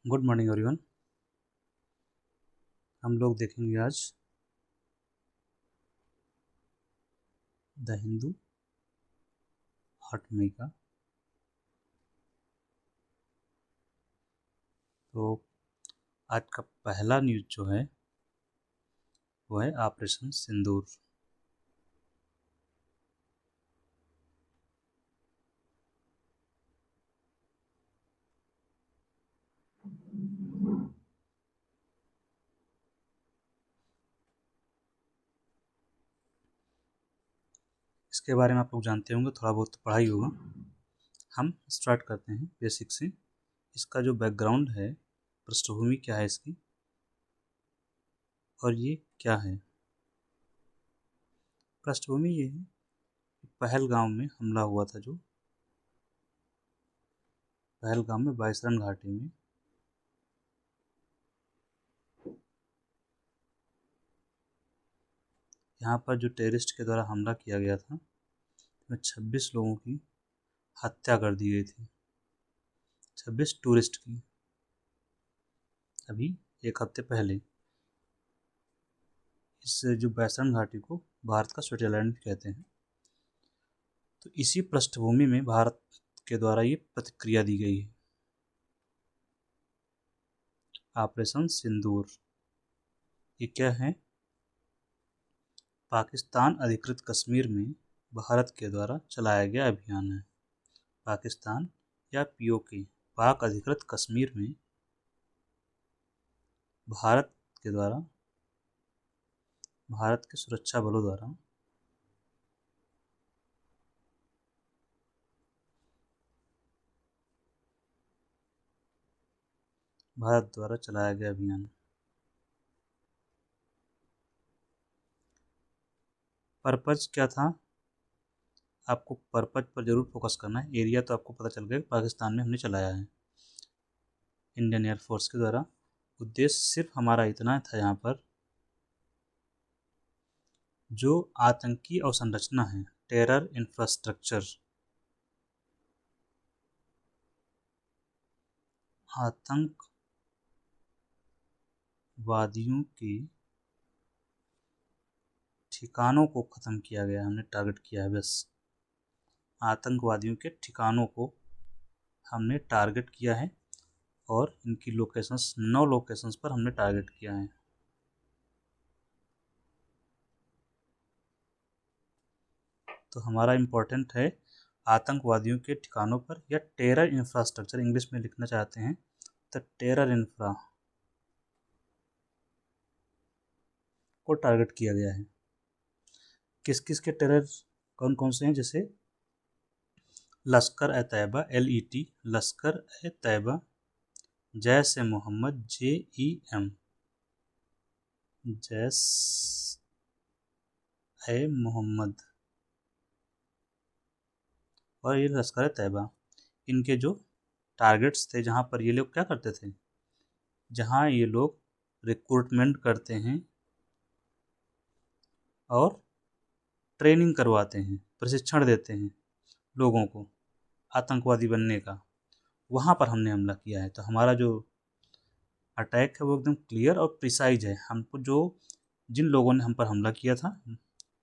Good morning everyone. हम लोग देखेंगे आज द हिंदू 8 मई का। तो आज का पहला न्यूज़ जो है वो है ऑपरेशन सिंदूर। इसके बारे में आप लोग जानते होंगे, थोड़ा बहुत तो पढ़ाई होगा। हम स्टार्ट करते हैं बेसिक से। इसका जो बैकग्राउंड है, पृष्ठभूमि क्या है इसकी और ये क्या है। पृष्ठभूमि ये है कि पहलगाम में हमला हुआ था, जो पहलगाम में बाइसरन घाटी में यहाँ पर जो टेररिस्ट के द्वारा हमला किया गया था, उसमें 26 लोगों की हत्या कर दी गई थी। 26 टूरिस्ट की। अभी एक हफ्ते पहले इस जो बैसरण घाटी को भारत का स्विट्जरलैंड भी कहते हैं। तो इसी पृष्ठभूमि में भारत के द्वारा ये प्रतिक्रिया दी गई है। ऑपरेशन सिंदूर ये क्या है? पाकिस्तान अधिकृत कश्मीर में भारत के द्वारा चलाया गया अभियान है। पाकिस्तान या पीओके, पाक अधिकृत कश्मीर में भारत के द्वारा, भारत के सुरक्षा बलों द्वारा भारत द्वारा चलाया गया अभियान। पर्पज क्या था? आपको पर्पज पर जरूर फोकस करना है। एरिया तो आपको पता चल गया, पाकिस्तान में हमने चलाया है इंडियन एयरफोर्स के द्वारा। उद्देश्य सिर्फ हमारा इतना था, यहाँ पर जो आतंकी अवसंरचना है, टेरर इंफ्रास्ट्रक्चर, आतंकवादियों के ठिकानों को ख़त्म किया गया, हमने टारगेट किया है। बस आतंकवादियों के ठिकानों को हमने टारगेट किया है और इनकी लोकेशंस, 9 लोकेशंस पर हमने टारगेट किया है। तो हमारा इम्पोर्टेंट है आतंकवादियों के ठिकानों पर, या टेरर इंफ्रास्ट्रक्चर इंग्लिश में लिखना चाहते हैं तो टेरर इंफ्रा को टारगेट किया गया है। किस किस के टेरर कौन कौन से हैं? जैसे लश्कर ए तैयबा, LET, लश्कर ए तैयबा, जैश ए मोहम्मद, JEM, जैश ए मोहम्मद, और ये लश्कर ए तैयबा। इनके जो टारगेट्स थे, जहाँ पर ये लोग क्या करते थे, जहाँ ये लोग रिक्रूटमेंट करते हैं और ट्रेनिंग करवाते हैं, प्रशिक्षण देते हैं लोगों को आतंकवादी बनने का, वहाँ पर हमने हमला किया है। तो हमारा जो अटैक है वो एकदम क्लियर और प्रिसाइज है। हमको जो जिन लोगों ने हम पर हमला किया था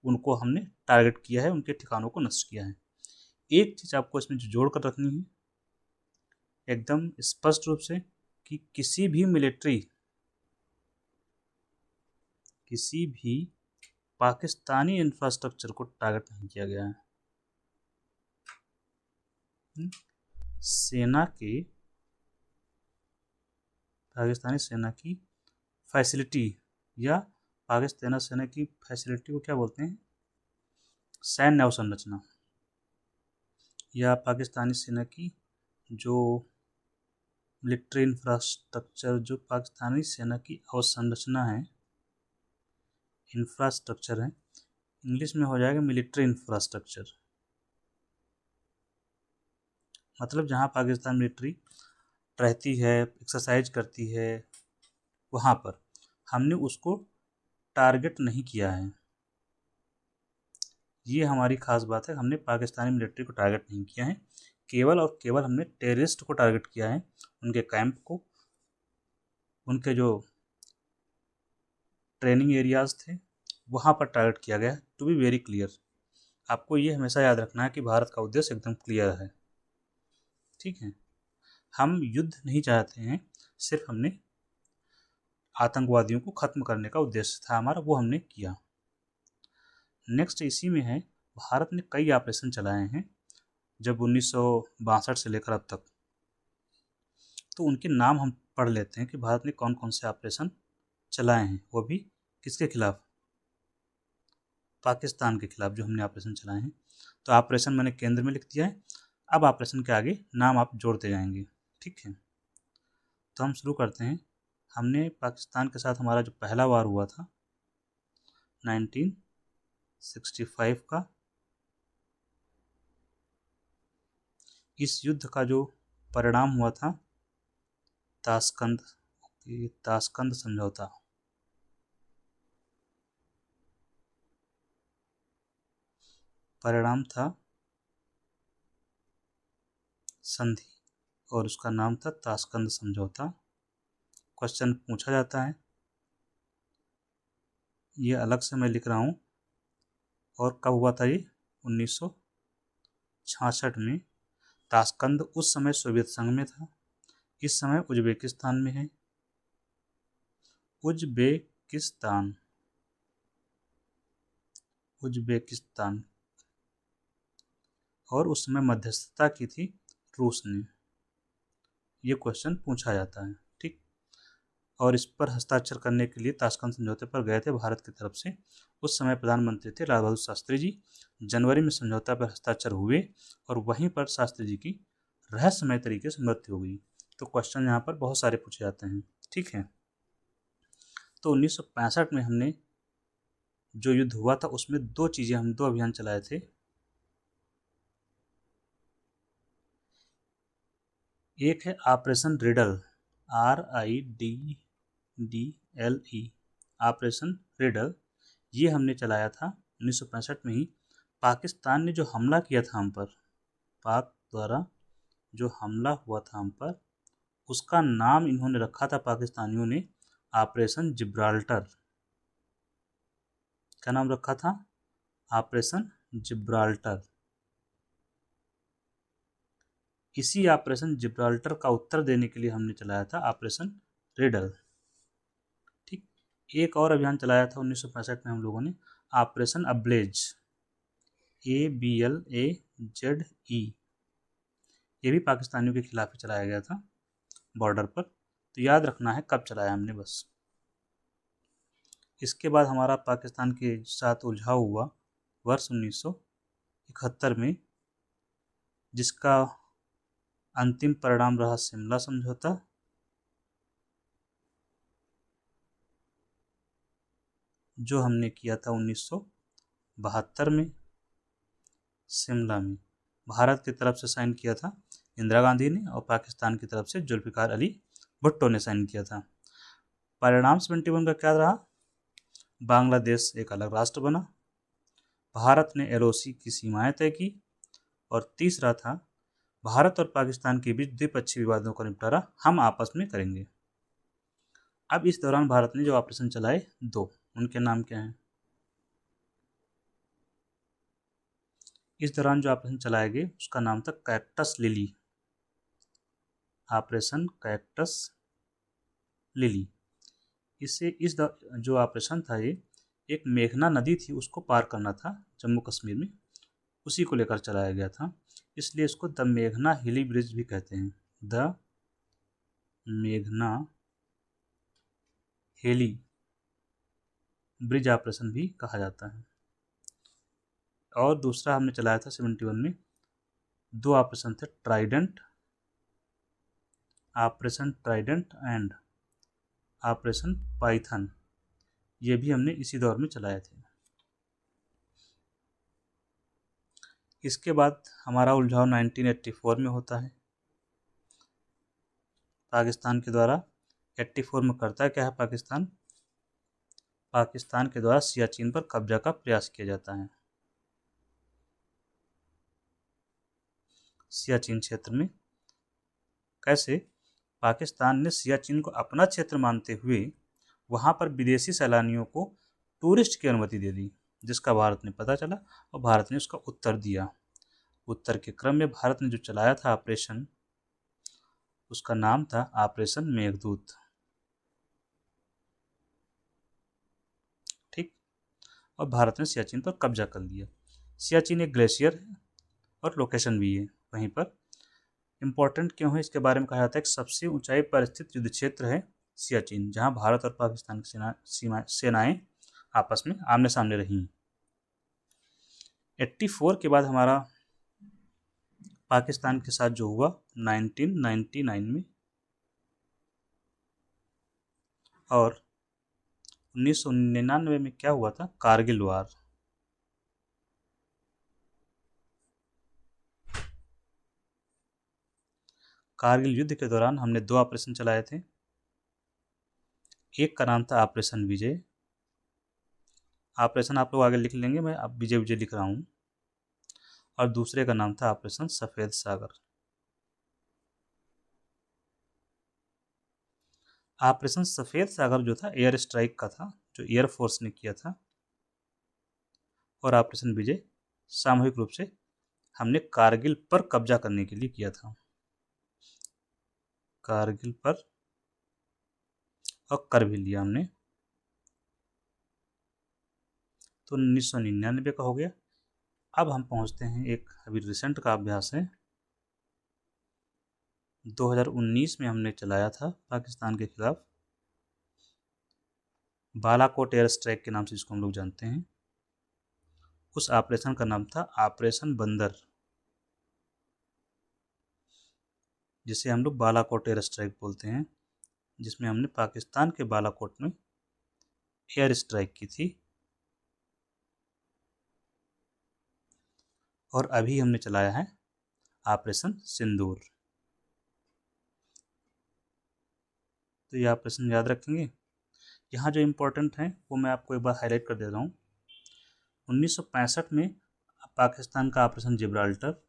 उनको हमने टारगेट किया है, उनके ठिकानों को नष्ट किया है। एक चीज़ आपको इसमें जो जोड़ कर रखनी है एकदम स्पष्ट रूप से, कि किसी भी पाकिस्तानी इंफ्रास्ट्रक्चर को टारगेट नहीं किया गया है। सेना के, पाकिस्तानी सेना की फैसिलिटी, या पाकिस्तानी सेना की फैसिलिटी को क्या बोलते हैं, सैन्य अवसंरचना, या पाकिस्तानी सेना की जो मिलिट्री इंफ्रास्ट्रक्चर, जो पाकिस्तानी सेना की अवसंरचना है, इंफ्रास्ट्रक्चर है, इंग्लिश में हो जाएगा मिलिट्री इंफ्रास्ट्रक्चर। मतलब जहाँ पाकिस्तान मिलिट्री रहती है, एक्सरसाइज करती है, वहाँ पर हमने उसको टारगेट नहीं किया है। ये हमारी खास बात है, हमने पाकिस्तानी मिलिट्री को टारगेट नहीं किया है, केवल और केवल हमने टेररिस्ट को टारगेट किया है, उनके कैंप को, उनके जो ट्रेनिंग एरियाज़ थे वहाँ पर टारगेट किया गया। टू बी वेरी क्लियर, आपको ये हमेशा याद रखना है कि भारत का उद्देश्य एकदम क्लियर है, ठीक है। हम युद्ध नहीं चाहते हैं, सिर्फ हमने आतंकवादियों को ख़त्म करने का उद्देश्य था हमारा, वो हमने किया। नेक्स्ट इसी में है, भारत ने कई ऑपरेशन चलाए हैं जब 1962 से लेकर अब तक, तो उनके नाम हम पढ़ लेते हैं कि भारत ने कौन कौन से ऑपरेशन चलाए हैं, वो भी किसके खिलाफ, पाकिस्तान के खिलाफ जो हमने ऑपरेशन चलाए हैं। तो ऑपरेशन मैंने केंद्र में लिख दिया है, अब ऑपरेशन के आगे नाम आप जोड़ते जाएंगे, ठीक है। तो हम शुरू करते हैं। हमने पाकिस्तान के साथ हमारा जो पहला वार हुआ था 1965 का, इस युद्ध का जो परिणाम हुआ था ताशकंद समझौता। परिणाम था संधि और उसका नाम था ताशकंद समझौता। क्वेश्चन पूछा जाता है, ये अलग से मैं लिख रहा हूँ। और कब हुआ था ये? 1966 में। ताशकंद उस समय सोवियत संघ में था, इस समय उज्बेकिस्तान में है। उज्बेकिस्तान और उस समय मध्यस्थता की थी रूस ने। ये क्वेश्चन पूछा जाता है, ठीक। और इस पर हस्ताक्षर करने के लिए ताशकंद समझौते पर गए थे भारत की तरफ से, उस समय प्रधानमंत्री थे लाल बहादुर शास्त्री जी। जनवरी में समझौता पर हस्ताक्षर हुए और वहीं पर शास्त्री जी की रहस्यमय तरीके से मृत्यु हो गई। तो क्वेश्चन यहाँ पर बहुत सारे पूछे जाते हैं, ठीक है। तो 1965 में हमने जो युद्ध हुआ था उसमें दो चीज़ें, हम दो अभियान चलाए थे। एक है operation riddle, RIDDLE, operation riddle. ये हमने चलाया था 1965 में ही। पाकिस्तान ने जो हमला किया था हम पर, पाक द्वारा जो हमला हुआ था हम पर, उसका नाम इन्होंने रखा था पाकिस्तानियों ने ऑपरेशन जिब्राल्टर। क्या नाम रखा था? Operation Gibraltar. इसी ऑपरेशन जिब्राल्टर का उत्तर देने के लिए हमने चलाया था ऑपरेशन रिडल, ठीक। एक और अभियान चलाया था 1965 में हम लोगों ने, ऑपरेशन अब्लेज, ABLAZE। ये भी पाकिस्तानियों के खिलाफ ही चलाया गया था बॉर्डर पर। तो याद रखना है कब चलाया हमने, बस। इसके बाद हमारा पाकिस्तान के साथ उलझाव हुआ वर्ष 1971 में, जिसका अंतिम परिणाम रहा शिमला समझौता। जो हमने किया था 1972 में शिमला में। भारत की तरफ से साइन किया था इंदिरा गांधी ने और पाकिस्तान की तरफ से जुल्फिकार अली भुट्टो ने साइन किया था। परिणाम 71 का क्या रहा? बांग्लादेश एक अलग राष्ट्र बना, भारत ने LOC की सीमाएं तय की, और तीसरा था भारत और पाकिस्तान के बीच द्विपक्षीय विवादों का निपटारा हम आपस में करेंगे। अब इस दौरान भारत ने जो ऑपरेशन चलाए दो, उनके नाम क्या हैं? इस दौरान जो ऑपरेशन चलाए गए उसका नाम था cactus lily, operation cactus lily. इससे जो ऑपरेशन था ये, एक मेघना नदी थी उसको पार करना था जम्मू कश्मीर में, उसी को लेकर चलाया गया था। इसलिए इसको द मेघना हिली ब्रिज भी कहते हैं, द मेघना हेली ब्रिज ऑपरेशन भी कहा जाता है। और दूसरा हमने चलाया था 71 में, दो ऑपरेशन थे, Trident, operation Trident and operation Python. ये भी हमने इसी दौर में चलाए थे। इसके बाद हमारा उलझाव 1984 में होता है पाकिस्तान के द्वारा। 84 में करता क्या है पाकिस्तान? पाकिस्तान के द्वारा सियाचिन पर कब्जा का प्रयास किया जाता है। सियाचिन क्षेत्र में कैसे? पाकिस्तान ने सियाचिन को अपना क्षेत्र मानते हुए वहाँ पर विदेशी सैलानियों को टूरिस्ट की अनुमति दे दी, जिसका भारत ने पता चला और भारत ने उसका उत्तर दिया। उत्तर के क्रम में भारत ने जो चलाया था ऑपरेशन, उसका नाम था ऑपरेशन मेघदूत। ठीक। और भारत ने सियाचिन पर कब्जा कर लिया। सियाचिन एक ग्लेशियर है और लोकेशन भी है वहीं पर। इम्पोर्टेंट क्यों है इसके बारे में कहा जाता है कि सबसे ऊंचाई पर स्थित युद्ध क्षेत्र है सियाचिन, जहां भारत और पाकिस्तान की सेनाएं आपस में आमने सामने रही। 84 के बाद हमारा पाकिस्तान के साथ जो हुआ 1999 में, और 1999 में क्या हुआ था, कारगिल वार। कारगिल युद्ध के दौरान हमने 2 ऑपरेशन चलाए थे। एक का नाम था ऑपरेशन विजय। ऑपरेशन आप लोग आगे लिख लेंगे, मैं अब विजय विजय लिख रहा हूँ। और दूसरे का नाम था ऑपरेशन सफ़ेद सागर। ऑपरेशन सफ़ेद सागर जो था एयर स्ट्राइक का था, जो एयरफोर्स ने किया था। और ऑपरेशन विजय सामूहिक रूप से हमने कारगिल पर कब्जा करने के लिए किया था। कारगिल पर, और कर भी लिया हमने। तो 1999 का हो गया। अब हम पहुंचते हैं, एक अभी रिसेंट का अभ्यास है। 2019 में हमने चलाया था पाकिस्तान के खिलाफ बालाकोट एयर स्ट्राइक के नाम से, जिसको हम लोग जानते हैं। उस ऑपरेशन का नाम था ऑपरेशन बंदर, जिसे हम लोग बालाकोट एयर स्ट्राइक बोलते हैं, जिसमें हमने पाकिस्तान के बालाकोट में एयर स्ट्राइक की थी। और अभी हमने चलाया है ऑपरेशन सिंदूर। तो ये ऑपरेशन याद रखेंगे। यहाँ जो इम्पोर्टेंट है वो मैं आपको एक बार हाईलाइट कर दे रहा हूँ। 1965 में पाकिस्तान का ऑपरेशन जिब्राल्टर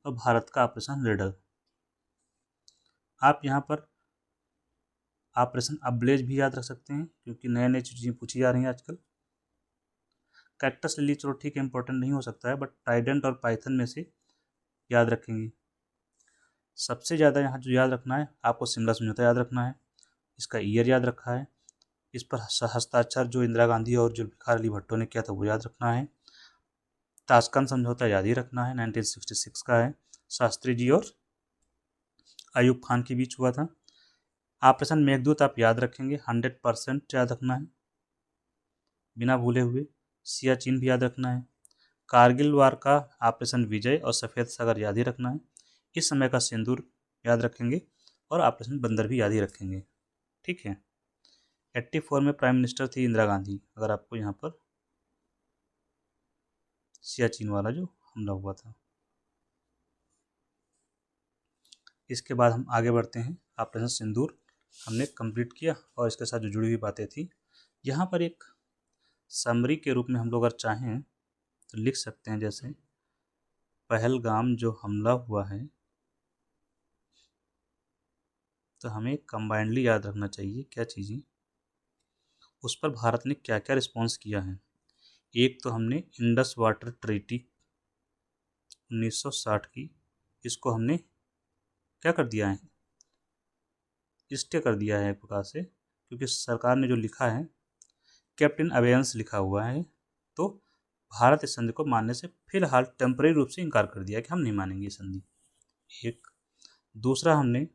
और भारत का ऑपरेशन रेडर। आप यहाँ पर ऑपरेशन अब्लेज भी याद रख सकते हैं, क्योंकि नए नए चीज़ें पूछी जा रही हैं आजकल। कैक्टस लिली चलो ठीक है, इंपॉर्टेंट नहीं हो सकता है, बट ट्राइडेंट और पाइथन में से याद रखेंगे। सबसे ज़्यादा यहाँ जो याद रखना है आपको, शिमला समझौता याद रखना है। इसका ईयर याद रखा है। इस पर हस्ताक्षर जो इंदिरा गांधी और जुल्फिकार अली भुट्टो ने किया था वो याद रखना है। ताशकंद समझौता याद ही रखना है, 1966 का है, शास्त्री जी और अयूब खान के बीच हुआ था। ऑपरेशन मेघदूत आप याद रखेंगे, 100% याद रखना है बिना भूले हुए। सियाचिन भी याद रखना है। कारगिल वार का ऑपरेशन विजय और सफ़ेद सागर याद ही रखना है। इस समय का सिंदूर याद रखेंगे और ऑपरेशन बंदर भी याद ही रखेंगे। ठीक है। 84 में प्राइम मिनिस्टर थी इंदिरा गांधी, अगर आपको यहाँ पर सियाचिन वाला जो हमला हुआ था। इसके बाद हम आगे बढ़ते हैं। ऑपरेशन सिंदूर हमने कंप्लीट किया और इसके साथ जो जुड़ी हुई बातें थी, यहाँ पर एक समरी के रूप में हम लोग अगर चाहें तो लिख सकते हैं। जैसे पहलगाम जो हमला हुआ है, तो हमें कंबाइंडली याद रखना चाहिए क्या चीज़ें, उस पर भारत ने क्या क्या रिस्पॉन्स किया है। एक तो हमने इंडस वाटर ट्रीटी 1960 की, इसको हमने क्या कर दिया है, स्टे कर दिया है एक प्रकार से, क्योंकि सरकार ने जो लिखा है कैप्टन अबेयंस लिखा हुआ है, तो भारत इस संधि को मानने से फिलहाल टेम्परेरी रूप से इनकार कर दिया कि हम नहीं मानेंगे ये संधि। एक दूसरा, हमने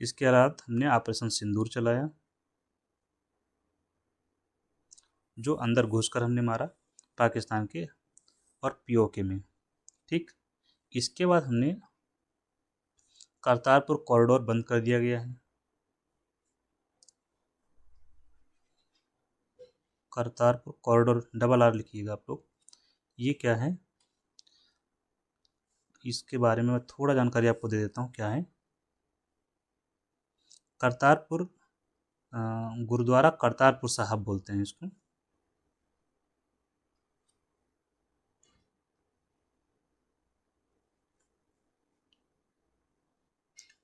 इसके अलावा हमने ऑपरेशन सिंदूर चलाया, जो अंदर घुसकर हमने मारा पाकिस्तान के और पीओके में। ठीक। इसके बाद हमने करतारपुर कॉरिडोर बंद कर दिया गया है। करतारपुर कॉरिडोर डबल आर लिखिएगा आप लोग। ये क्या है, इसके बारे में मैं थोड़ा जानकारी आपको दे देता हूँ क्या है। करतारपुर गुरुद्वारा करतारपुर साहब बोलते हैं इसको।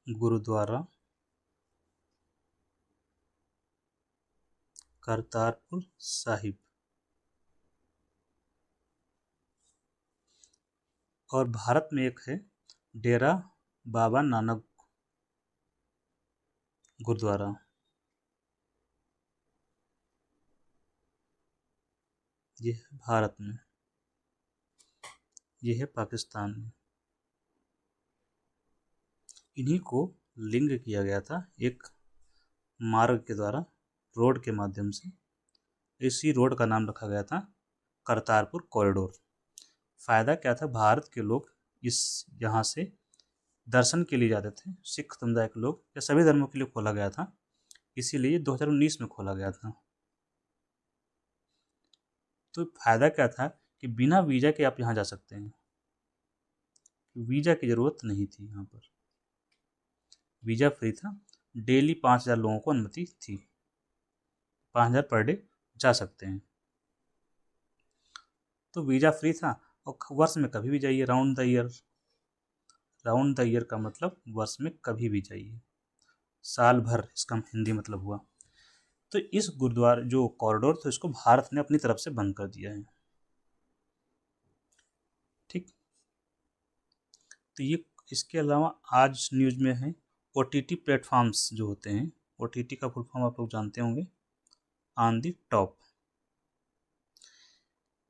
गुरुद्वारा करतारपुर साहिब। और भारत में एक है डेरा बाबा नानक गुरुद्वारा। ये है भारत में, ये है पाकिस्तान में। इन्हीं को लिंक किया गया था एक मार्ग के द्वारा, रोड के माध्यम से। इसी रोड का नाम रखा गया था करतारपुर कॉरिडोर। फ़ायदा क्या था, भारत के लोग इस यहाँ से दर्शन के लिए जाते थे। सिख समुदाय के लोग, या सभी धर्मों के लिए खोला गया था, इसीलिए 2019 में खोला गया था। तो फ़ायदा क्या था कि बिना वीज़ा के आप यहाँ जा सकते हैं। वीज़ा की ज़रूरत नहीं थी यहाँ पर, वीज़ा फ्री था। डेली 5,000 लोगों को अनुमति थी, 5,000 पर डे जा सकते हैं। तो वीज़ा फ्री था, और वर्ष में कभी भी जाइए, round the year. Round the year का मतलब वर्ष में कभी भी जाइए, साल भर, इसका हिंदी मतलब हुआ। तो इस गुरुद्वारा जो कॉरिडोर था, इसको भारत ने अपनी तरफ से बंद कर दिया है। ठीक, तो ये इसके अलावा आज न्यूज़ में है OTT प्लेटफॉर्म्स जो होते हैं। OTT का फुल फॉर्म आप लोग जानते होंगे, ऑन दी टॉप।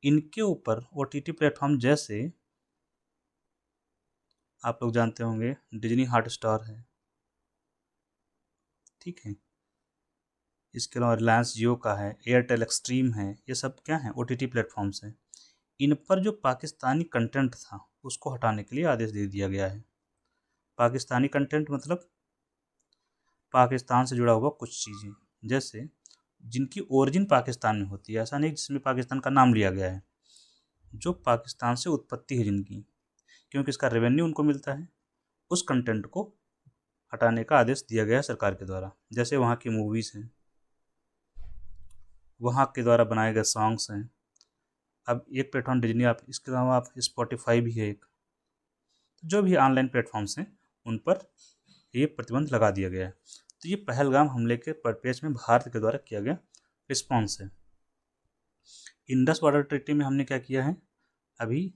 इनके ऊपर OTT प्लेटफॉर्म जैसे आप लोग जानते होंगे डिज्नी हॉटस्टार है, ठीक है। इसके अलावा रिलायंस जियो का है, एयरटेल एक्सट्रीम है, ये सब क्या हैं, OTT प्लेटफॉर्म्स हैं। इन पर जो पाकिस्तानी कंटेंट था उसको हटाने के लिए आदेश दे दिया गया है। पाकिस्तानी कंटेंट मतलब पाकिस्तान से जुड़ा हुआ कुछ चीज़ें, जैसे जिनकी ओरिजिन पाकिस्तान में होती है, ऐसा नहीं जिसमें पाकिस्तान का नाम लिया गया है, जो पाकिस्तान से उत्पत्ति है जिनकी, क्योंकि इसका रेवेन्यू उनको मिलता है, उस कंटेंट को हटाने का आदेश दिया गया है सरकार के द्वारा। जैसे वहाँ की मूवीज़ हैं, वहाँ के द्वारा बनाए गए सॉन्ग्स हैं। अब एक प्लेटफॉर्म डिज्नी, आप इसके अलावा आप स्पॉटिफाई भी है एक, तो जो भी ऑनलाइन प्लेटफॉर्म्स हैं उन पर ये प्रतिबंध लगा दिया गया है। तो ये पहलगाम हमले के परिप्रेक्ष्य में भारत के द्वारा किया गया रिस्पॉन्स है। इंडस वाटर ट्रीटी में हमने क्या किया है, अभी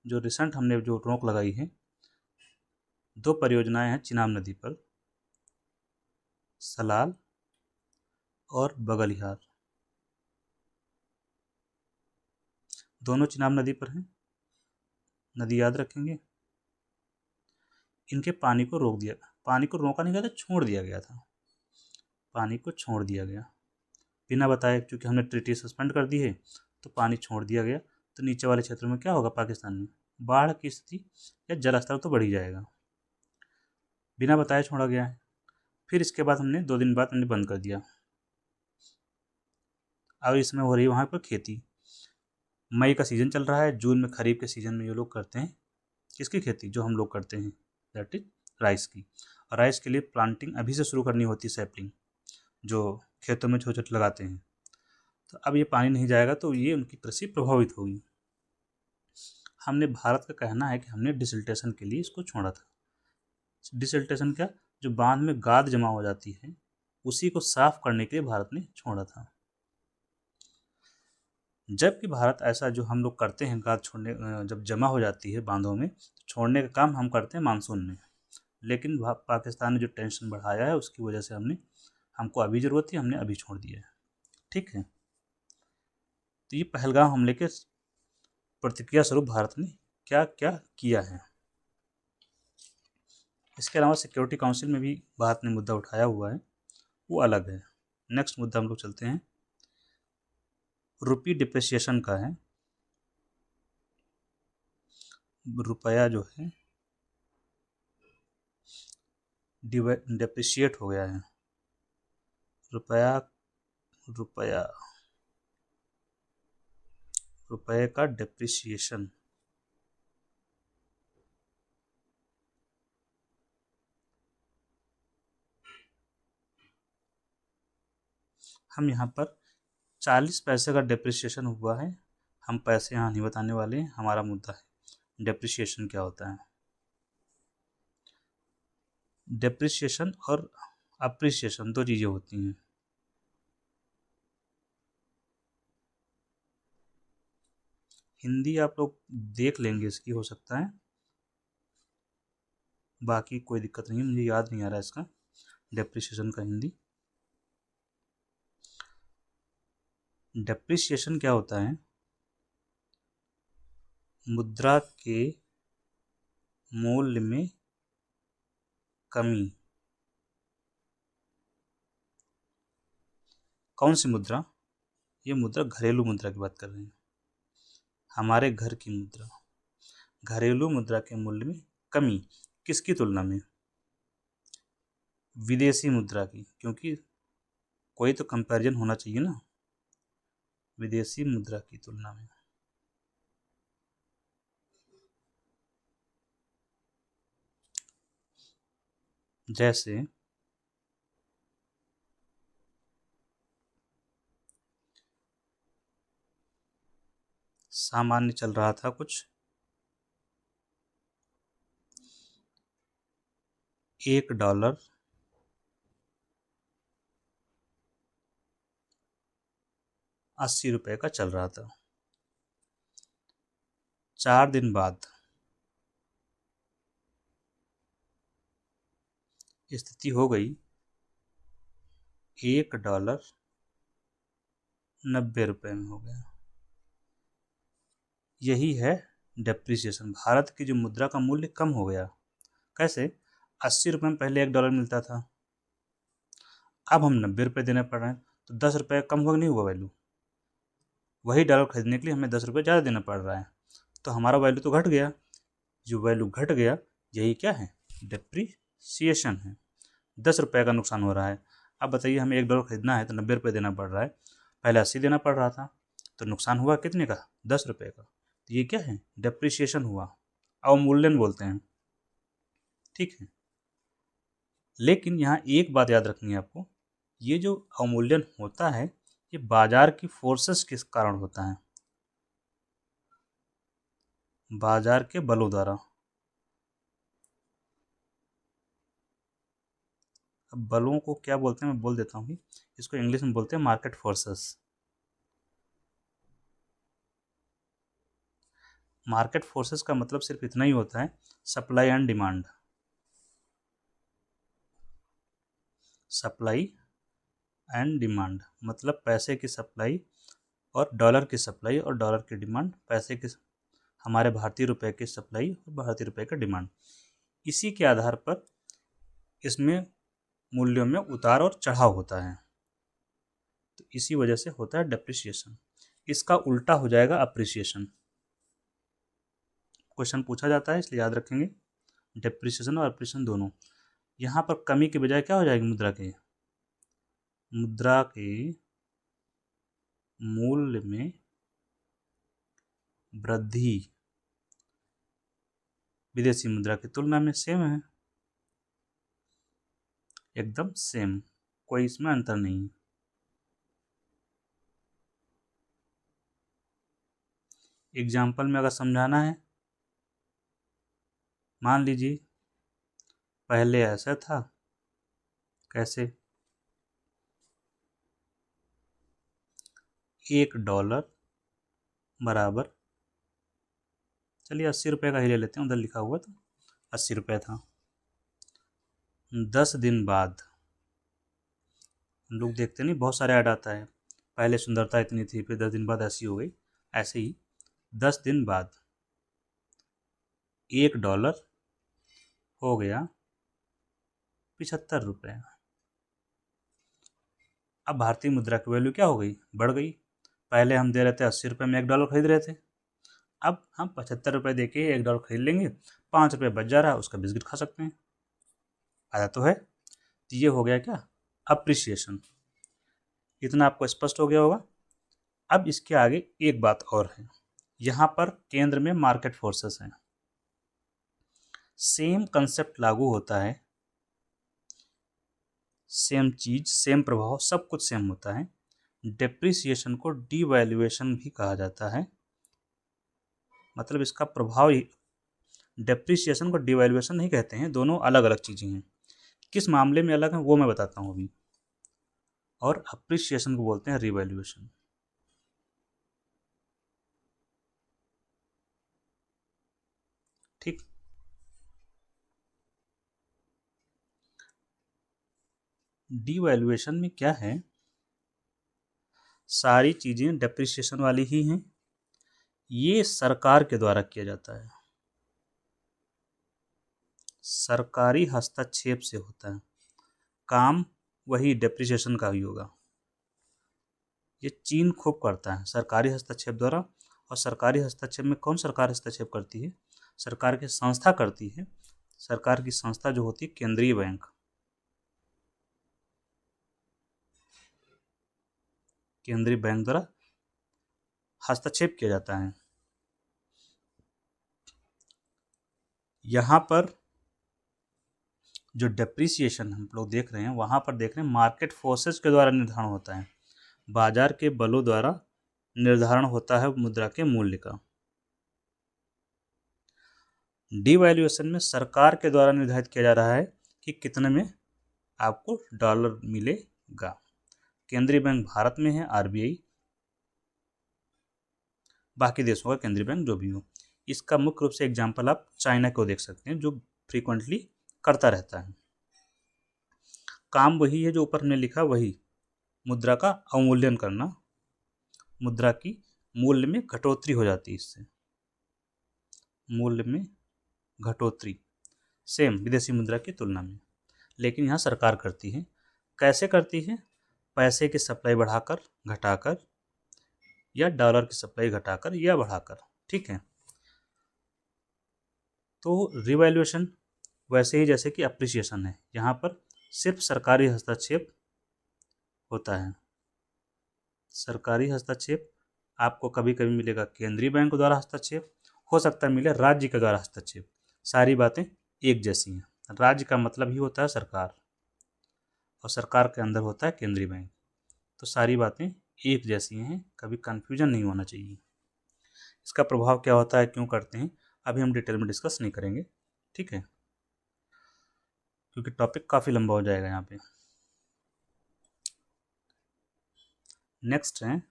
जो रिसेंट हमने जो रोक लगाई है, 2 परियोजनाएं हैं चिनाब नदी पर, सलाल और बगलिहार, दोनों चिनाब नदी पर हैं। नदी याद रखेंगे। इनके पानी को रोक दिया, पानी को रोका नहीं गया था, छोड़ दिया गया था, पानी को छोड़ दिया गया बिना बताए। क्योंकि हमने ट्रीटी सस्पेंड कर दी है तो पानी छोड़ दिया गया। तो नीचे वाले क्षेत्रों में क्या होगा, पाकिस्तान में बाढ़ की स्थिति या जल स्तर तो बढ़ ही जाएगा। बिना बताए छोड़ा गया है। फिर इसके बाद हमने 2 दिन बाद हमने बंद कर दिया। अब इसमें हो रही है वहाँ पर खेती। मई का सीज़न चल रहा है, जून में खरीफ के सीज़न में ये लोग करते हैं किसकी खेती, जो हम लोग करते हैं, दैट इज राइस की। और राइस के लिए प्लांटिंग अभी से शुरू करनी होती है, सैपलिंग जो खेतों में छोटे छोटे लगाते हैं। तो अब ये पानी नहीं जाएगा तो ये उनकी कृषि प्रभावित होगी। हमने, भारत का कहना है कि हमने डिसिल्टेशन के लिए इसको छोड़ा था। डिसिल्टेशन क्या, जो बांध में गाद जमा हो जाती है उसी को साफ करने के लिए भारत ने छोड़ा था। जबकि भारत ऐसा जो हम लोग करते हैं, गाद छोड़ने जब जमा हो जाती है बांधों में, तो छोड़ने का काम हम करते हैं मानसून में। लेकिन पाकिस्तान ने जो टेंशन बढ़ाया है उसकी वजह से हमको अभी ज़रूरत थी, हमने अभी छोड़ दिया है। ठीक है, तो ये पहलगाम हमले के प्रतिक्रिया स्वरूप भारत ने क्या क्या किया है। इसके अलावा सिक्योरिटी काउंसिल में भी भारत ने मुद्दा उठाया हुआ है, वो अलग है। नेक्स्ट मुद्दा हम लोग चलते हैं, रुपी डिप्रिसिएशन का है। रुपया जो है डिप्रिशिएट हो गया है। रुपया रुपया रुपये का डिप्रिसिएशन। हम यहाँ पर 40 पैसे का डिप्रिसिएशन हुआ है। हम पैसे यहाँ नहीं बताने वाले हैं, हमारा मुद्दा है डिप्रिसिएशन क्या होता है। डेप्रिसिएशन और अप्रिसिएशन दो चीज़ें होती हैं। हिंदी आप लोग देख लेंगे इसकी, हो सकता है, बाकी कोई दिक्कत नहीं, मुझे याद नहीं आ रहा इसका डेप्रिसिएशन का हिंदी। डेप्रिसिएशन क्या होता है? मुद्रा के मूल्य में कमी। कौन सी मुद्रा? ये मुद्रा घरेलू मुद्रा की बात कर रहे हैं, हमारे घर की मुद्रा। घरेलू मुद्रा के मूल्य में कमी किसकी तुलना में? विदेशी मुद्रा की, क्योंकि कोई तो कंपैरिजन होना चाहिए ना, विदेशी मुद्रा की तुलना में। जैसे सामान्य चल रहा था कुछ, 1 डॉलर 80 रुपए का चल रहा था। 4 दिन बाद स्थिति हो गई 1 डॉलर 90 रुपए में हो गया। यही है डेप्रिसिएशन। भारत की जो मुद्रा का मूल्य कम हो गया। कैसे? 80 रुपए में पहले 1 डॉलर मिलता था, अब हम 90 रुपए देने पड़ रहे हैं, तो 10 रुपए कम हुआ नहीं हुआ वैल्यू? वही डॉलर खरीदने के लिए हमें 10 रुपए ज़्यादा देना पड़ रहा है, तो हमारा वैल्यू तो घट गया। जो वैल्यू घट गया, यही क्या है? डेप्रिसिएशन है। 10 रुपए का नुकसान हो रहा है। अब बताइए, हमें 1 डॉलर खरीदना है तो 90 रुपए देना पड़ रहा है, पहले 80 देना पड़ रहा था, तो नुकसान हुआ कितने का? 10 रुपए का। तो ये क्या है? डेप्रिसिएशन हुआ, अवमूल्यन बोलते हैं। ठीक है, लेकिन यहाँ एक बात याद रखनी है आपको, ये जो अवमूल्यन होता है, ये बाजार की फोर्सेस के कारण होता है, बाजार के बलों द्वारा। अब बलों को क्या बोलते हैं मैं बोल देता हूँ, इसको इंग्लिश में बोलते हैं मार्केट फोर्सेस। मार्केट फोर्सेस का मतलब सिर्फ इतना ही होता है, supply and demand. Supply and demand मतलब पैसे की सप्लाई और डॉलर की सप्लाई, और डॉलर की डिमांड पैसे की, हमारे भारतीय रुपए की सप्लाई और भारतीय रुपए का डिमांड। इसी के आधार पर इसमें मूल्यों में उतार और चढ़ाव होता है, तो इसी वजह से होता है डेप्रिसिएशन। इसका उल्टा हो जाएगा अप्रिसिएशन। क्वेश्चन पूछा जाता है इसलिए याद रखेंगे, डेप्रिसिएशन और अप्रिसिएशन दोनों। यहाँ पर कमी के बजाय क्या हो जाएगी? मुद्रा के मूल्य में वृद्धि विदेशी मुद्रा की तुलना में सेम है, एकदम सेम, कोई इसमें अंतर नहीं है। एग्जाम्पल में अगर समझाना है, मान लीजिए पहले ऐसा था, कैसे? 1 डॉलर बराबर, चलिए 80 रुपये का ही ले लेते हैं, उधर लिखा हुआ तो 80 रुपये था। 10 दिन बाद, हम लोग देखते नहीं बहुत सारे ऐड आता है, पहले सुंदरता इतनी थी, फिर 10 दिन बाद ऐसी हो गई, ऐसे ही 10 दिन बाद 1 डॉलर हो गया 75 रुपये। अब भारतीय मुद्रा की वैल्यू क्या हो गई? बढ़ गई। पहले हम दे रहे थे 80 रुपये में 1 डॉलर खरीद रहे थे, अब हम 75 रुपये दे के 1 डॉलर खरीद लेंगे, 5 रुपये बच जा रहा है, उसका बिस्किट खा सकते हैं, फायदा तो है। तो ये हो गया क्या? अप्रिसिएशन। इतना आपको स्पष्ट हो गया होगा। अब इसके आगे एक बात और है, यहाँ पर केंद्र में मार्केट फोर्सेस हैं, सेम कंसेप्ट लागू होता है, सेम चीज, सेम प्रभाव, सब कुछ सेम होता है। डेप्रिसिएशन को डीवैल्यूएशन भी कहा जाता है, मतलब इसका प्रभाव ही, डेप्रिसिएशन को डीवैल्यूएशन नहीं कहते हैं, दोनों अलग अलग चीज़ें हैं। किस मामले में अलग है वो मैं बताता हूँ अभी। और अप्रिसिएशन को बोलते हैं रिवैल्यूएशन। ठीक। डिवैल्यूएशन में क्या है, सारी चीजें डेप्रिसिएशन वाली ही हैं, ये सरकार के द्वारा किया जाता है, सरकारी हस्तक्षेप से होता है काम, वही डेप्रिसिएशन का ही होगा। ये चीन खूब करता है सरकारी हस्तक्षेप द्वारा। और सरकारी हस्तक्षेप में कौन सरकार हस्तक्षेप करती है, सरकार की संस्था करती है। सरकार की संस्था जो होती है केंद्रीय बैंक, केंद्रीय बैंक द्वारा हस्तक्षेप किया जाता है। यहाँ पर जो डेप्रिसिएशन हम लोग देख रहे हैं, वहाँ पर देख रहे हैं मार्केट फोर्सेस के द्वारा निर्धारण होता है, बाजार के बलों द्वारा निर्धारण होता है मुद्रा के मूल्य का। डिवैल्यूएशन में सरकार के द्वारा निर्धारित किया जा रहा है कि कितने में आपको डॉलर मिलेगा। केंद्रीय बैंक भारत में है आरबीआई, बाकी देशों का केंद्रीय बैंक जो भी हो। इसका मुख्य रूप से एग्जाम्पल आप चाइना को देख सकते हैं, जो फ्रीक्वेंटली करता रहता है। काम वही है जो ऊपर में लिखा, वही मुद्रा का अवमूल्यन करना, मुद्रा की मूल्य में घटोतरी हो जाती है, इससे मूल्य में घटोतरी सेम विदेशी मुद्रा की तुलना में। लेकिन यहाँ सरकार करती है। कैसे करती है, पैसे की सप्लाई बढ़ाकर, घटाकर, या डॉलर की सप्लाई घटाकर या बढ़ाकर। ठीक है। तो रिवैल्यूएशन वैसे ही जैसे कि अप्रिसिएशन है, यहाँ पर सिर्फ सरकारी हस्तक्षेप होता है। सरकारी हस्तक्षेप आपको कभी कभी मिलेगा केंद्रीय बैंक द्वारा हस्तक्षेप, हो सकता है मिले राज्य के द्वारा हस्तक्षेप। सारी बातें एक जैसी हैं। राज्य का मतलब ही होता है सरकार, और सरकार के अंदर होता है केंद्रीय बैंक। तो सारी बातें एक जैसी हैं, कभी कन्फ्यूजन नहीं होना चाहिए। इसका प्रभाव क्या होता है, क्यों करते हैं, अभी हम डिटेल में डिस्कस नहीं करेंगे। ठीक है, क्योंकि टॉपिक काफ़ी लंबा हो जाएगा यहाँ पे। नेक्स्ट है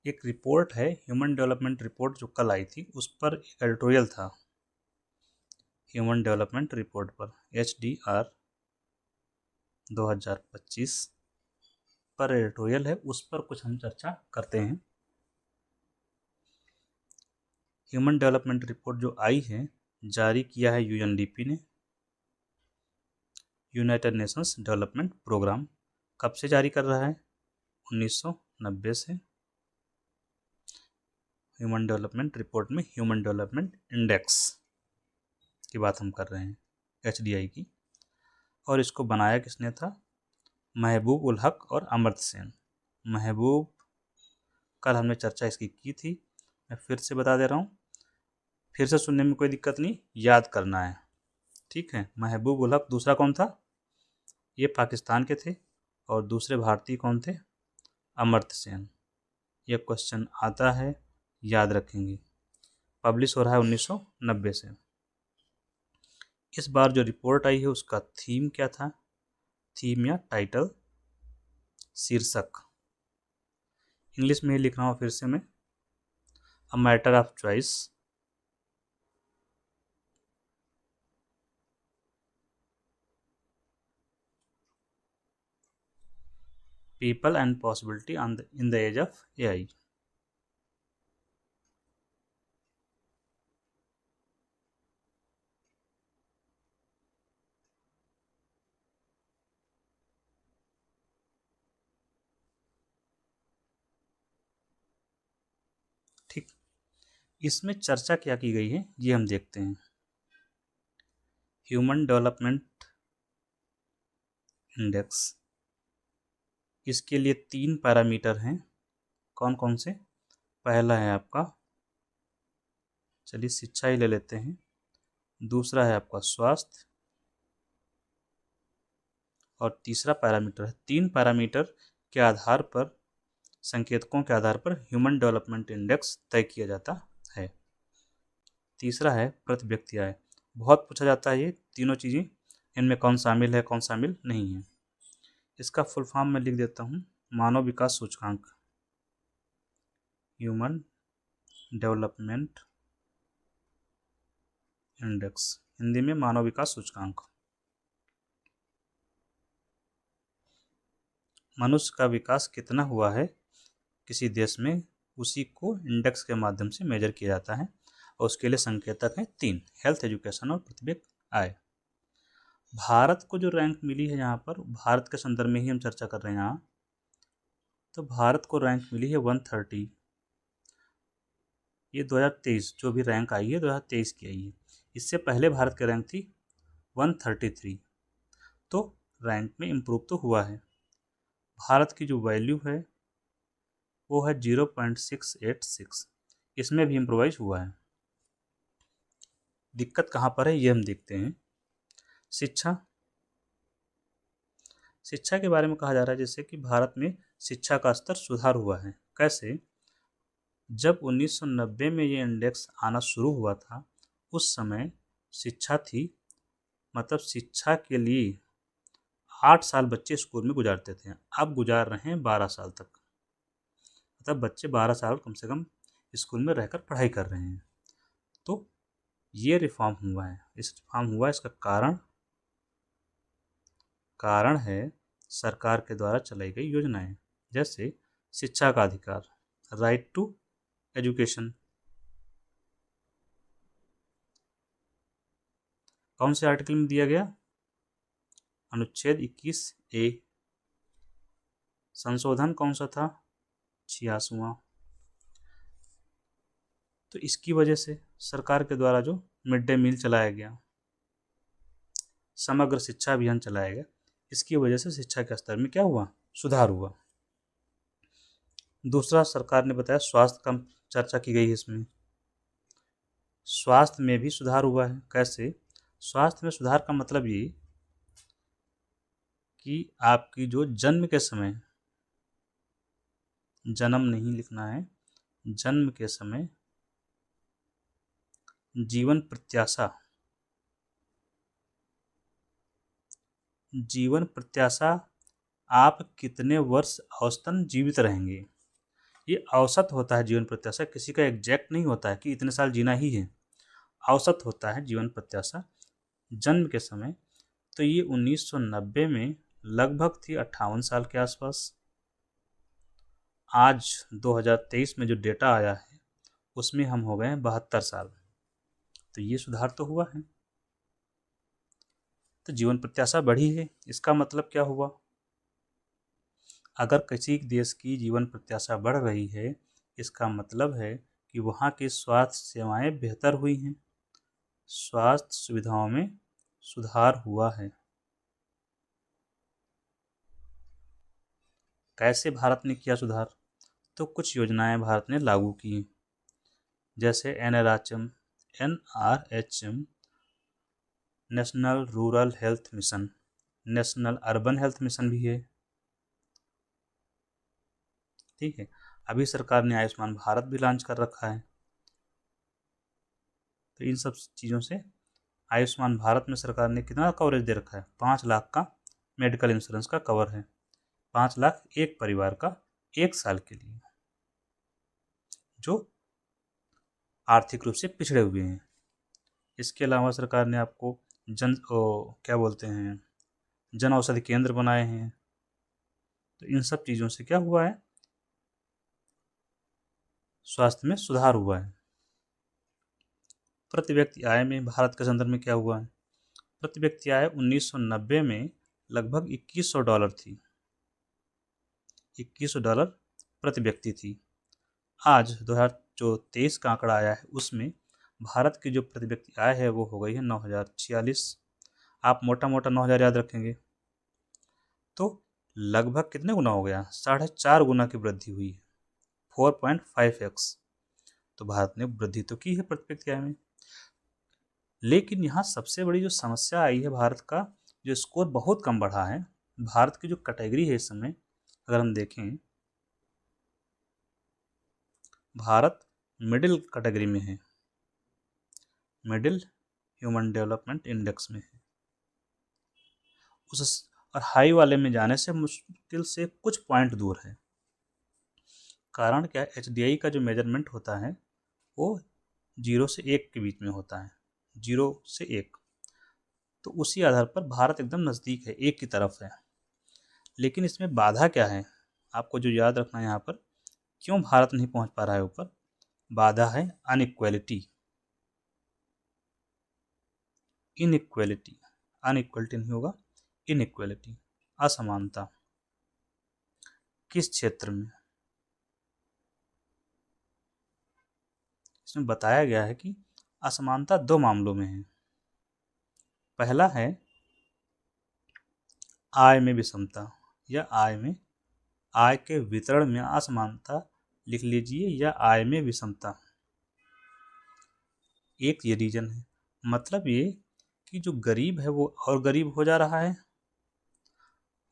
एक रिपोर्ट है, ह्यूमन डेवलपमेंट रिपोर्ट जो कल आई थी, उस पर एक एडिटोरियल था। ह्यूमन डेवलपमेंट रिपोर्ट पर HDR 2025 पर एडिटोरियल है, उस पर कुछ हम चर्चा करते हैं। ह्यूमन डेवलपमेंट रिपोर्ट जो आई है, जारी किया है UNDP ने, यूनाइटेड नेशंस डेवलपमेंट प्रोग्राम। कब से जारी कर रहा है, 1990 से। ह्यूमन डेवलपमेंट रिपोर्ट में ह्यूमन डेवलपमेंट इंडेक्स की बात हम कर रहे हैं, HDI की। और इसको बनाया किसने था, महबूब उल हक और अमर्त्य सेन। महबूब, कल हमने चर्चा इसकी की थी, मैं फिर से बता दे रहा हूँ, फिर से सुनने में कोई दिक्कत नहीं, याद करना है। ठीक है, महबूब उल हक, दूसरा कौन था, ये पाकिस्तान के थे, और दूसरे भारतीय कौन थे, अमर्त्य सेन। ये क्वेश्चन आता है, याद रखेंगे। पब्लिश हो रहा है 1990 से। इस बार जो रिपोर्ट आई है उसका थीम क्या था, थीम या टाइटल, शीर्षक इंग्लिश में ही लिख रहा हूँ फिर से मैं, a matter of choice, people and possibility in the age of AI। ठीक, इसमें चर्चा क्या की गई है ये हम देखते हैं। ह्यूमन डेवलपमेंट इंडेक्स, इसके लिए 3 पैरामीटर हैं। कौन कौन से, पहला है आपका, चलिए शिक्षा ही ले लेते हैं, दूसरा है आपका स्वास्थ्य, और तीसरा पैरामीटर है। 3 पैरामीटर के आधार पर, संकेतकों के आधार पर ह्यूमन डेवलपमेंट इंडेक्स तय किया जाता है। तीसरा है प्रति व्यक्ति आय। बहुत पूछा जाता है ये तीनों चीज़ें, इनमें कौन शामिल है कौन शामिल नहीं है। इसका फुल फॉर्म मैं लिख देता हूँ, मानव विकास सूचकांक, ह्यूमन डेवलपमेंट इंडेक्स, हिंदी में मानव विकास सूचकांक। मनुष्य का विकास कितना हुआ है किसी देश में, उसी को इंडेक्स के माध्यम से मेजर किया जाता है और उसके लिए संकेतक हैं 3, हेल्थ, एजुकेशन और प्रति व्यक्ति आय। भारत को जो रैंक मिली है, यहाँ पर भारत के संदर्भ में ही हम चर्चा कर रहे हैं यहाँ, तो भारत को रैंक मिली है 130। ये 2023 जो भी रैंक आई है 2023 की आई है। इससे पहले भारत की रैंक थी 133, तो रैंक में इम्प्रूव तो हुआ है। भारत की जो वैल्यू है वो है 0.686, इसमें भी इम्प्रोवाइज हुआ है। दिक्कत कहाँ पर है ये हम देखते हैं। शिक्षा, शिक्षा के बारे में कहा जा रहा है जैसे कि भारत में शिक्षा का स्तर सुधार हुआ है। कैसे? जब 1990 में ये इंडेक्स आना शुरू हुआ था, उस समय शिक्षा थी, मतलब शिक्षा के लिए 8 साल बच्चे स्कूल में गुजारते थे, अब गुजार रहे हैं 12 साल तक। मतलब बच्चे 12 साल कम से कम स्कूल में रहकर पढ़ाई कर रहे हैं। तो ये रिफॉर्म हुआ है। इस रिफॉर्म हुआ, इसका कारण है सरकार के द्वारा चलाई गई योजनाएं, जैसे शिक्षा का अधिकार, राइट टू एजुकेशन। कौन से आर्टिकल में दिया गया? अनुच्छेद 21A। संशोधन कौन सा था? 86वां। तो इसकी वजह से सरकार के द्वारा जो मिड डे मील चलाया गया, समग्र शिक्षा अभियान चलाया गया, इसकी वजह से शिक्षा के स्तर में क्या हुआ? सुधार हुआ। दूसरा, सरकार ने बताया स्वास्थ्य का चर्चा की गई है इसमें। स्वास्थ्य में भी सुधार हुआ है। कैसे? स्वास्थ्य में सुधार का मतलब ये कि आपकी जो जन्म के समय, जन्म नहीं लिखना है, जन्म के समय जीवन प्रत्याशा, जीवन प्रत्याशा आप कितने वर्ष औसतन जीवित रहेंगे, ये औसत होता है। जीवन प्रत्याशा किसी का एग्जैक्ट नहीं होता है कि इतने साल जीना ही है, औसत होता है जीवन प्रत्याशा जन्म के समय। तो ये 1990 में लगभग थी 58 साल के आसपास। आज 2023 में जो डेटा आया है उसमें हम हो गए हैं 72 साल। तो ये सुधार तो हुआ है। तो जीवन प्रत्याशा बढ़ी है, इसका मतलब क्या हुआ? अगर किसी देश की जीवन प्रत्याशा बढ़ रही है, इसका मतलब है कि वहाँ की स्वास्थ्य सेवाएं बेहतर हुई हैं, स्वास्थ्य सुविधाओं में सुधार हुआ है। कैसे भारत ने किया सुधार? तो कुछ योजनाएं भारत ने लागू की, जैसे NRHM, national rural health mission, national urban health mission भी है। ठीक है। अभी सरकार ने आयुष्मान भारत भी लॉन्च कर रखा है। तो इन सब चीज़ों से आयुष्मान भारत में सरकार ने कितना कवरेज दे रखा है? 5 लाख का मेडिकल इंश्योरेंस का कवर है, 5 लाख एक परिवार का 1 साल के लिए, जो आर्थिक रूप से पिछड़े हुए हैं। इसके अलावा सरकार ने आपको क्या बोलते हैं, जन औषधि केंद्र बनाए हैं। तो इन सब चीज़ों से क्या हुआ है? स्वास्थ्य में सुधार हुआ है। प्रति व्यक्ति आय में भारत के संदर्भ में क्या हुआ है? प्रति व्यक्ति आय 1990 में लगभग $2100 थी, $2100 प्रति व्यक्ति थी। आज 2023 का आंकड़ा आया है, उसमें भारत की जो प्रति व्यक्ति आय है वो हो गई है 9046। आप मोटा मोटा 9000 याद रखेंगे तो लगभग कितने गुना हो गया? 4.5 गुना की वृद्धि हुई है, 4.5x। तो भारत ने वृद्धि तो की है प्रति व्यक्ति आय में। लेकिन यहाँ सबसे बड़ी जो समस्या आई है, भारत का जो स्कोर बहुत कम बढ़ा है। भारत की जो कैटेगरी है इस समय अगर हम देखें, भारत मिडिल कैटेगरी में है। मिडिल ह्यूमन डेवलपमेंट इंडेक्स में है। उस और हाई वाले में जाने से मुश्किल से कुछ पॉइंट दूर है। कारण क्या है, HDI का जो मेजरमेंट होता है वो 0 से 1 के बीच में होता है, 0 से 1। तो उसी आधार पर भारत एकदम नज़दीक है, 1 की तरफ है। लेकिन इसमें बाधा क्या है, आपको जो याद रखना है यहाँ पर, क्यों भारत नहीं पहुँच पा रहा है ऊपर। बाधा है अनइक्वलिटी। इनइक्वलिटी, अनइक्वलिटी नहीं होगा, इनइक्वलिटी, असमानता। किस क्षेत्र में? इसमें बताया गया है कि असमानता 2 मामलों में है। पहला है आय में विषमता, या आय के वितरण में असमानता लिख लीजिए, या आय में विषमता। एक ये रीजन है, मतलब ये कि जो गरीब है वो और गरीब हो जा रहा है,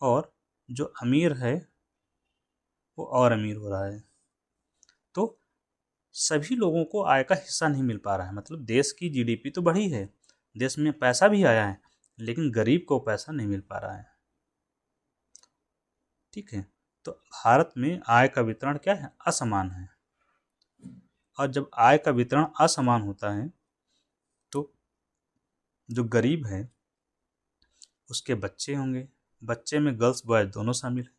और जो अमीर है वो और अमीर हो रहा है। तो सभी लोगों को आय का हिस्सा नहीं मिल पा रहा है। मतलब देश की GDP तो बढ़ी है, देश में पैसा भी आया है, लेकिन गरीब को पैसा नहीं मिल पा रहा है। ठीक है, तो भारत में आय का वितरण क्या है, असमान है। और जब आय का वितरण असमान होता है तो जो गरीब है उसके बच्चे होंगे, बच्चे में गर्ल्स बॉयज दोनों शामिल हैं,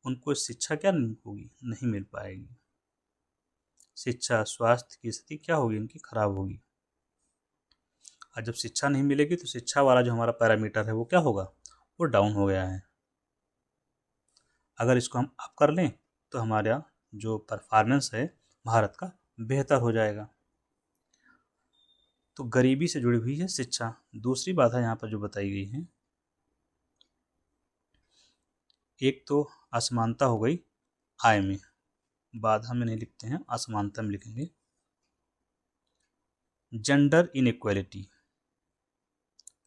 उनको शिक्षा क्या नहीं होगी, नहीं मिल पाएगी। शिक्षा, स्वास्थ्य की स्थिति क्या होगी, इनकी खराब होगी। और जब शिक्षा नहीं मिलेगी तो शिक्षा वाला जो हमारा पैरामीटर है वो क्या होगा, वो डाउन हो गया है। अगर इसको हम अप कर लें तो हमारा जो परफॉर्मेंस है भारत का बेहतर हो जाएगा। तो गरीबी से जुड़ी हुई है शिक्षा। दूसरी बाधा यहाँ पर जो बताई गई है, एक तो असमानता हो गई आय में, बाधा में नहीं लिखते हैं, असमानता में लिखेंगे। जेंडर इनइक्वालिटी,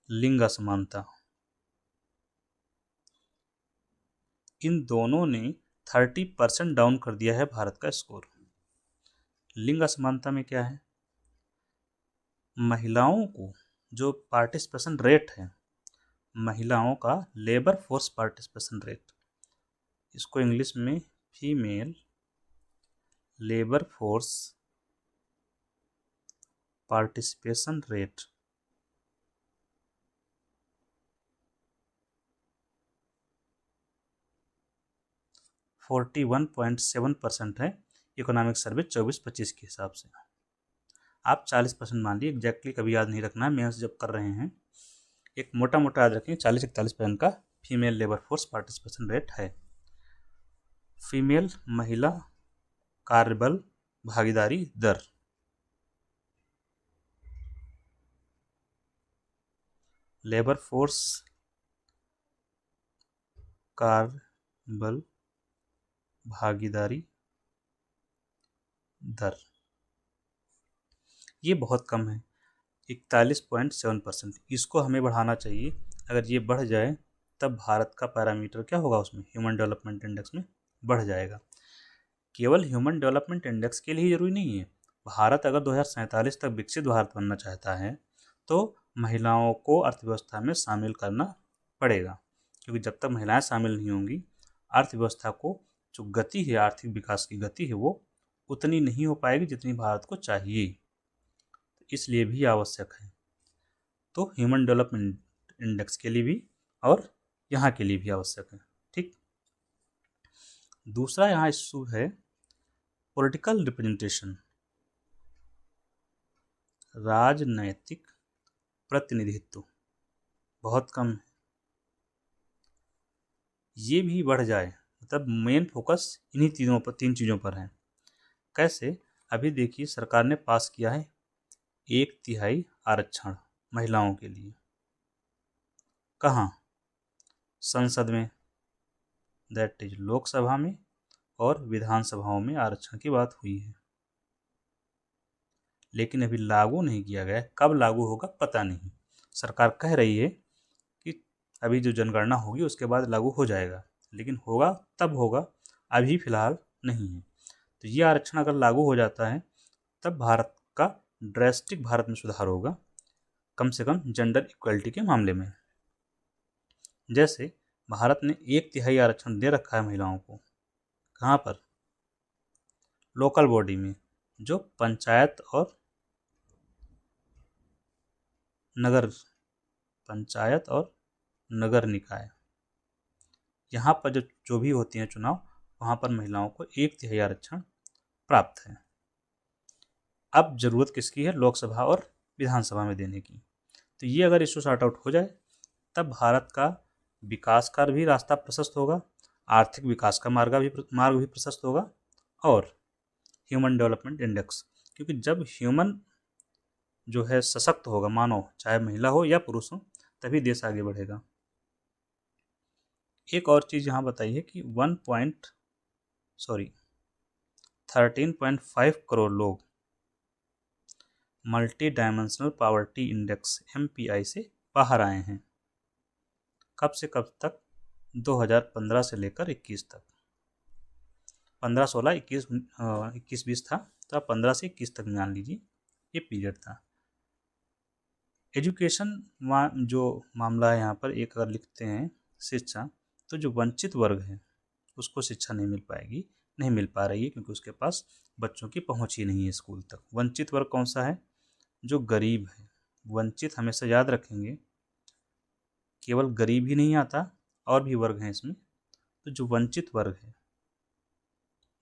लिंग असमानता, इन दोनों ने 30% डाउन कर दिया है भारत का स्कोर। लिंग असमानता में क्या है, महिलाओं को जो पार्टिसिपेशन रेट है, महिलाओं का लेबर फोर्स पार्टिसिपेशन रेट, इसको इंग्लिश में female labour force participation rate, (41.7% है इकोनॉमिक सर्वे 24-25 के हिसाब से। आप 40% मान लीजिए, एग्जैक्टली कभी याद नहीं रखना है, मेंस जब कर रहे हैं एक मोटा मोटा याद रखें, 40-41% का female labour force participation rate है। फीमेल महिला कार्यबल भागीदारी दर, लेबर फोर्स कार्यबल भागीदारी दर, ये बहुत कम है, 41.7%। इसको हमें बढ़ाना चाहिए। अगर ये बढ़ जाए तब भारत का पैरामीटर क्या होगा, उसमें ह्यूमन डेवलपमेंट इंडेक्स में बढ़ जाएगा। केवल ह्यूमन डेवलपमेंट इंडेक्स के लिए जरूरी नहीं है, भारत अगर 2047 तक विकसित भारत बनना चाहता है तो महिलाओं को अर्थव्यवस्था में शामिल करना पड़ेगा, क्योंकि जब तक महिलाएं शामिल नहीं होंगी, अर्थव्यवस्था को जो गति है, आर्थिक विकास की गति है, वो उतनी नहीं हो पाएगी जितनी भारत को चाहिए। इसलिए भी आवश्यक है। तो ह्यूमन डेवलपमेंट इंडेक्स के लिए भी और यहाँ के लिए भी आवश्यक है। ठीक, दूसरा यहाँ इशू है पॉलिटिकल रिप्रेजेंटेशन, राजनैतिक प्रतिनिधित्व बहुत कम है। ये भी बढ़ जाए, मतलब मेन फोकस इन्हीं तीनों पर, 3 चीज़ों पर है। कैसे, अभी देखिए सरकार ने पास किया है 1/3 आरक्षण महिलाओं के लिए। कहाँ, संसद में, दैट इज लोकसभा में और विधानसभाओं में आरक्षण की बात हुई है, लेकिन अभी लागू नहीं किया गया। कब लागू होगा पता नहीं। सरकार कह रही है कि अभी जो जनगणना होगी उसके बाद लागू हो जाएगा, लेकिन होगा तब होगा, अभी फिलहाल नहीं है। तो ये आरक्षण अगर लागू हो जाता है तब भारत का ड्रेस्टिक भारत में सुधार होगा, कम से कम जेंडर इक्वलिटी के मामले में। जैसे भारत ने 1/3 आरक्षण दे रखा है महिलाओं को। कहाँ पर? लोकल बॉडी में, जो पंचायत और नगर पंचायत और नगर निकाय, यहाँ पर जो भी होती हैं चुनाव, वहाँ पर महिलाओं को 1/3 आरक्षण प्राप्त है। अब जरूरत किसकी है? लोकसभा और विधानसभा में देने की। तो ये अगर इशू सॉर्ट आउट हो जाए, तब भारत का विकास का भी रास्ता प्रशस्त होगा, आर्थिक विकास का मार्ग भी प्रशस्त होगा, और ह्यूमन डेवलपमेंट इंडेक्स, क्योंकि जब ह्यूमन जो है सशक्त होगा, मानव, चाहे महिला हो या पुरुष हो, तभी देश आगे बढ़ेगा। एक और चीज़ यहाँ बताइए कि 13.5 करोड़ लोग multi dimensional poverty index MPI से बाहर आए हैं। कब से कब तक? 2015 से लेकर 21 तक। 15, 16, 21, 20 था, तो आप 15 से 21 तक मान लीजिए, ये पीरियड था। एजुकेशन जो मामला है यहाँ पर, एक अगर लिखते हैं शिक्षा, तो जो वंचित वर्ग है उसको शिक्षा नहीं मिल पा रही है, क्योंकि उसके पास बच्चों की पहुँच ही नहीं है स्कूल तक। वंचित वर्ग कौन सा है? जो गरीब है। वंचित हमेशा याद रखेंगे, केवल गरीब ही नहीं आता, और भी वर्ग हैं इसमें। तो जो वंचित वर्ग है,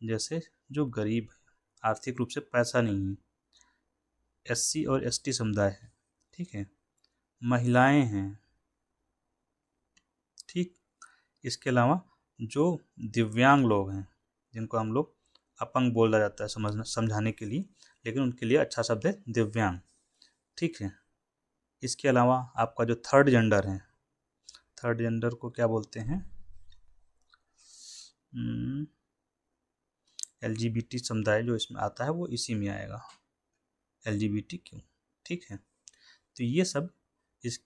जैसे जो गरीब है, आर्थिक रूप से पैसा नहीं है, SC और ST समुदाय है, ठीक है, महिलाएं हैं, ठीक, इसके अलावा जो दिव्यांग लोग हैं, जिनको हम लोग अपंग बोला जाता है समझाने के लिए, लेकिन उनके लिए अच्छा शब्द है दिव्यांग, ठीक है। इसके अलावा आपका जो थर्ड जेंडर है, थर्ड जेंडर को क्या बोलते हैं? LGBT समुदाय जो इसमें आता है वो इसी में आएगा, LGBTQ, ठीक है। तो ये सब इस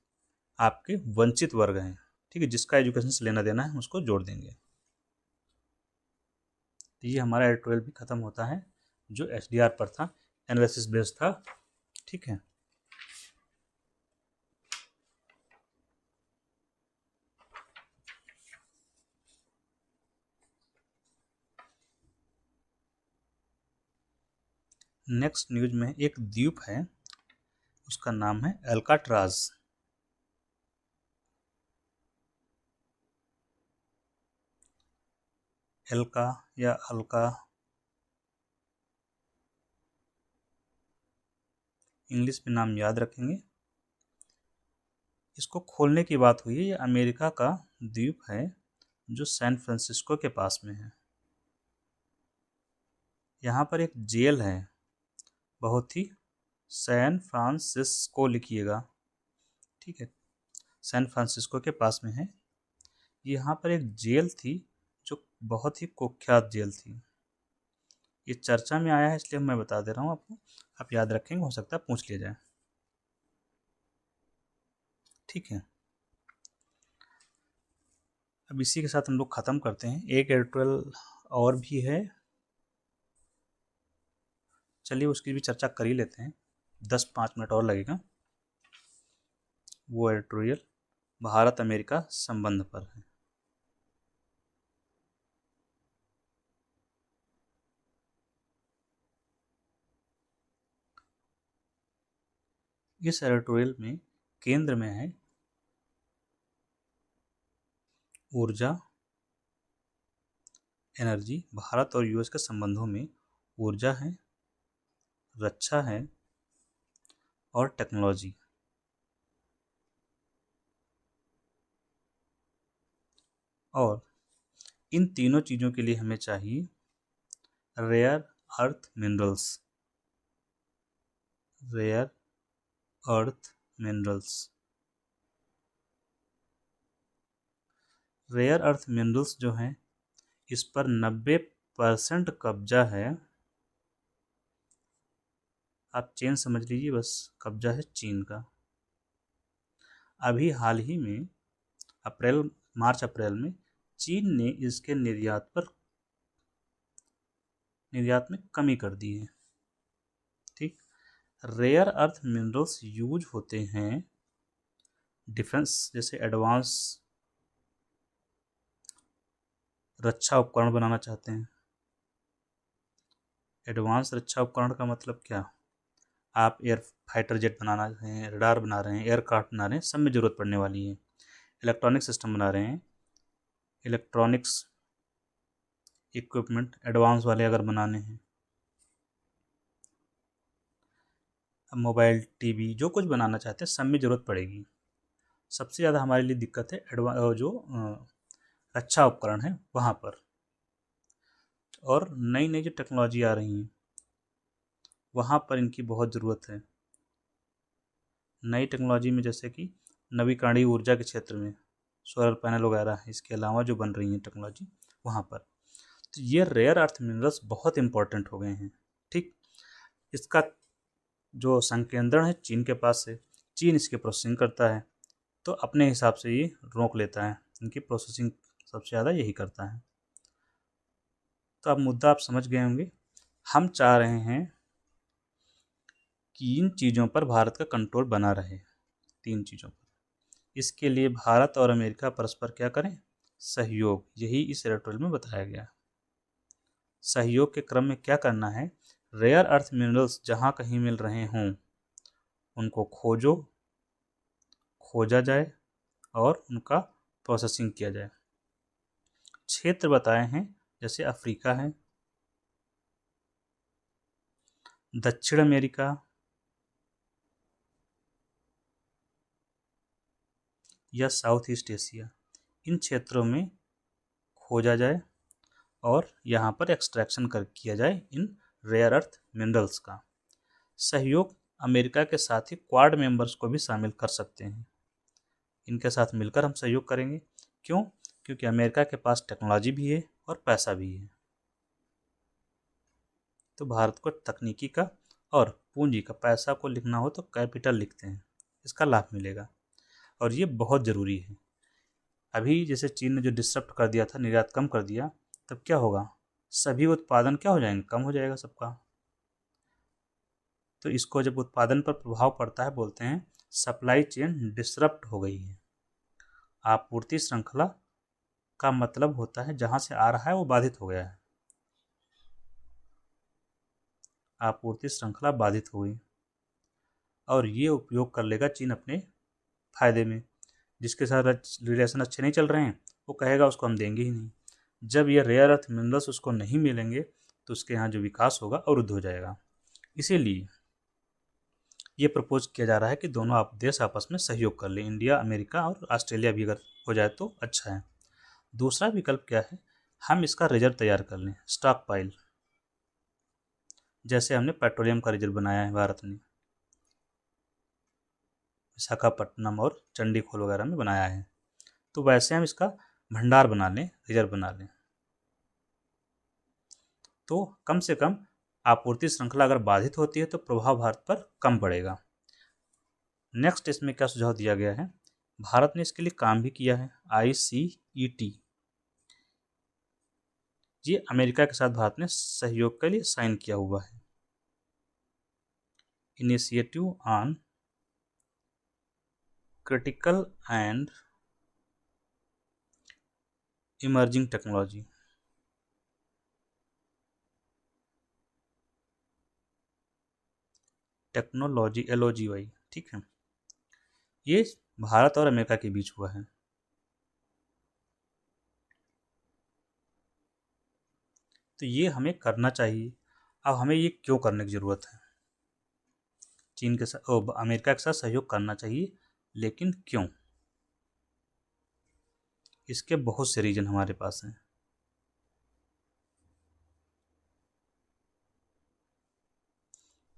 आपके वंचित वर्ग हैं, ठीक है, जिसका एजुकेशन से लेना देना है उसको जोड़ देंगे। तो ये हमारा एडिटोरियल भी खत्म होता है, जो SDR पर था, एनालिसिस बेस्ड था, ठीक है। नेक्स्ट न्यूज में एक द्वीप है, उसका नाम है अल्काट्राज। एल्का या अल्का, इंग्लिश में नाम याद रखेंगे। इसको खोलने की बात हुई है। ये अमेरिका का द्वीप है जो सैन फ्रांसिस्को के पास में है। यहाँ पर एक जेल है, बहुत ही, सैन फ्रांसिस्को लिखिएगा, ठीक है, सैन फ्रांसिस्को के पास में है। यहाँ पर एक जेल थी जो बहुत ही कुख्यात जेल थी। ये चर्चा में आया है, इसलिए मैं बता दे रहा हूँ आपको, आप याद रखेंगे, हो सकता है पूछ लिया जाए, ठीक है। अब इसी के साथ हम लोग ख़त्म करते हैं। एक एडिटोरियल और भी है, चलिए उसकी भी चर्चा कर ही लेते हैं, 10-5 मिनट और लगेगा। वो एडिटोरियल भारत अमेरिका संबंध पर है। इस एडिटोरियल में केंद्र में है ऊर्जा, एनर्जी, भारत और US के संबंधों में ऊर्जा है, रक्षा है और टेक्नोलॉजी। और इन तीनों चीज़ों के लिए हमें चाहिए rare earth minerals, rare earth minerals. Rare earth minerals जो हैं, इस पर 90% कब्जा है। आप चीन समझ लीजिए, बस कब्जा है चीन का। अभी हाल ही में मार्च अप्रैल में चीन ने इसके निर्यात में कमी कर दी है, ठीक। रेयर अर्थ मिनरल्स यूज होते हैं डिफेंस, जैसे एडवांस रक्षा उपकरण बनाना चाहते हैं। एडवांस रक्षा उपकरण का मतलब क्या? आप एयर फाइटर जेट बनाना हैं, रडार बना रहे हैं, एयरक्राफ्ट बना रहे हैं, सब में ज़रूरत पड़ने वाली है। इलेक्ट्रॉनिक सिस्टम बना रहे हैं, इलेक्ट्रॉनिक्स इक्विपमेंट एडवांस वाले अगर बनाने हैं, मोबाइल टीवी जो कुछ बनाना चाहते हैं सब में ज़रूरत पड़ेगी। सबसे ज़्यादा हमारे लिए दिक्कत है जो रक्षा उपकरण है वहाँ पर। और नई नई जो टेक्नोलॉजी आ रही हैं वहाँ पर इनकी बहुत ज़रूरत है। नई टेक्नोलॉजी में जैसे कि नवीकरणीय ऊर्जा के क्षेत्र में सोलर पैनल वगैरह है, इसके अलावा जो बन रही हैं टेक्नोलॉजी वहाँ पर, तो ये रेयर अर्थ मिनरल्स बहुत इंपॉर्टेंट हो गए हैं। ठीक, इसका जो संकेंद्रण है चीन के पास है, चीन इसकी प्रोसेसिंग करता है, तो अपने हिसाब से ये रोक लेता है, इनकी प्रोसेसिंग सबसे ज़्यादा यही करता है। तो अब मुद्दा आप समझ गए होंगे। हम चाह रहे हैं कि इन चीज़ों पर भारत का कंट्रोल बना रहे, 3 चीज़ों पर। इसके लिए भारत और अमेरिका परस्पर क्या करें? सहयोग, यही इस एडिटोरियल में बताया गया। सहयोग के क्रम में क्या करना है? रेयर अर्थ मिनरल्स जहाँ कहीं मिल रहे हों उनको खोजा जाए और उनका प्रोसेसिंग किया जाए। क्षेत्र बताए हैं, जैसे अफ्रीका है, दक्षिण अमेरिका या साउथ ईस्ट एशिया, इन क्षेत्रों में खोजा जाए और यहाँ पर एक्सट्रैक्शन किया जाए इन रेयर अर्थ मिनरल्स का। सहयोग अमेरिका के साथ ही क्वाड मेंबर्स को भी शामिल कर सकते हैं, इनके साथ मिलकर हम सहयोग करेंगे। क्यों? क्योंकि अमेरिका के पास टेक्नोलॉजी भी है और पैसा भी है। तो भारत को तकनीकी का और पूंजी का, पैसा को लिखना हो तो कैपिटल लिखते हैं, इसका लाभ मिलेगा और ये बहुत ज़रूरी है। अभी जैसे चीन ने जो डिसरप्ट कर दिया था, निर्यात कम कर दिया, तब क्या होगा? सभी उत्पादन क्या हो जाएंगे? कम हो जाएगा सबका। तो इसको जब उत्पादन पर प्रभाव पड़ता है बोलते हैं सप्लाई चेन डिसरप्ट हो गई है। आपूर्ति श्रृंखला का मतलब होता है जहां से आ रहा है वो बाधित हो गया है। आपूर्ति श्रृंखला बाधित हो गई और ये उपयोग कर लेगा चीन अपने फायदे में। जिसके साथ रिलेशन अच्छे नहीं चल रहे हैं वो कहेगा उसको हम देंगे ही नहीं। जब ये रेयर अर्थ मिनरल्स उसको नहीं मिलेंगे तो उसके यहाँ जो विकास होगा अवरुद्ध हो जाएगा। इसीलिए ये प्रपोज किया जा रहा है कि दोनों देश आपस में सहयोग कर लें, इंडिया, अमेरिका और ऑस्ट्रेलिया भी अगर हो जाए तो अच्छा है। दूसरा विकल्प क्या है? हम इसका रिजर्व तैयार कर लें, स्टॉक पाइल, जैसे हमने पेट्रोलियम का रिजर्व बनाया है भारत ने, विशाखापट्टनम और चंडीखोल वगैरह में बनाया है, तो वैसे हम इसका भंडार बना लें, रिजर्व बना लें, तो कम से कम आपूर्ति श्रृंखला अगर बाधित होती है तो प्रभाव भारत पर कम पड़ेगा। नेक्स्ट इसमें क्या सुझाव दिया गया है? भारत ने इसके लिए काम भी किया है, ICET, ये अमेरिका के साथ भारत ने सहयोग के लिए साइन किया हुआ है। Initiative on critical and emerging technology, LOGY, ठीक है। ये भारत और अमेरिका के बीच हुआ है। तो ये हमें करना चाहिए। अब हमें ये क्यों करने की ज़रूरत है? चीन के साथ अमेरिका के साथ सहयोग करना चाहिए, लेकिन क्यों? इसके बहुत से रीजन हमारे पास हैं।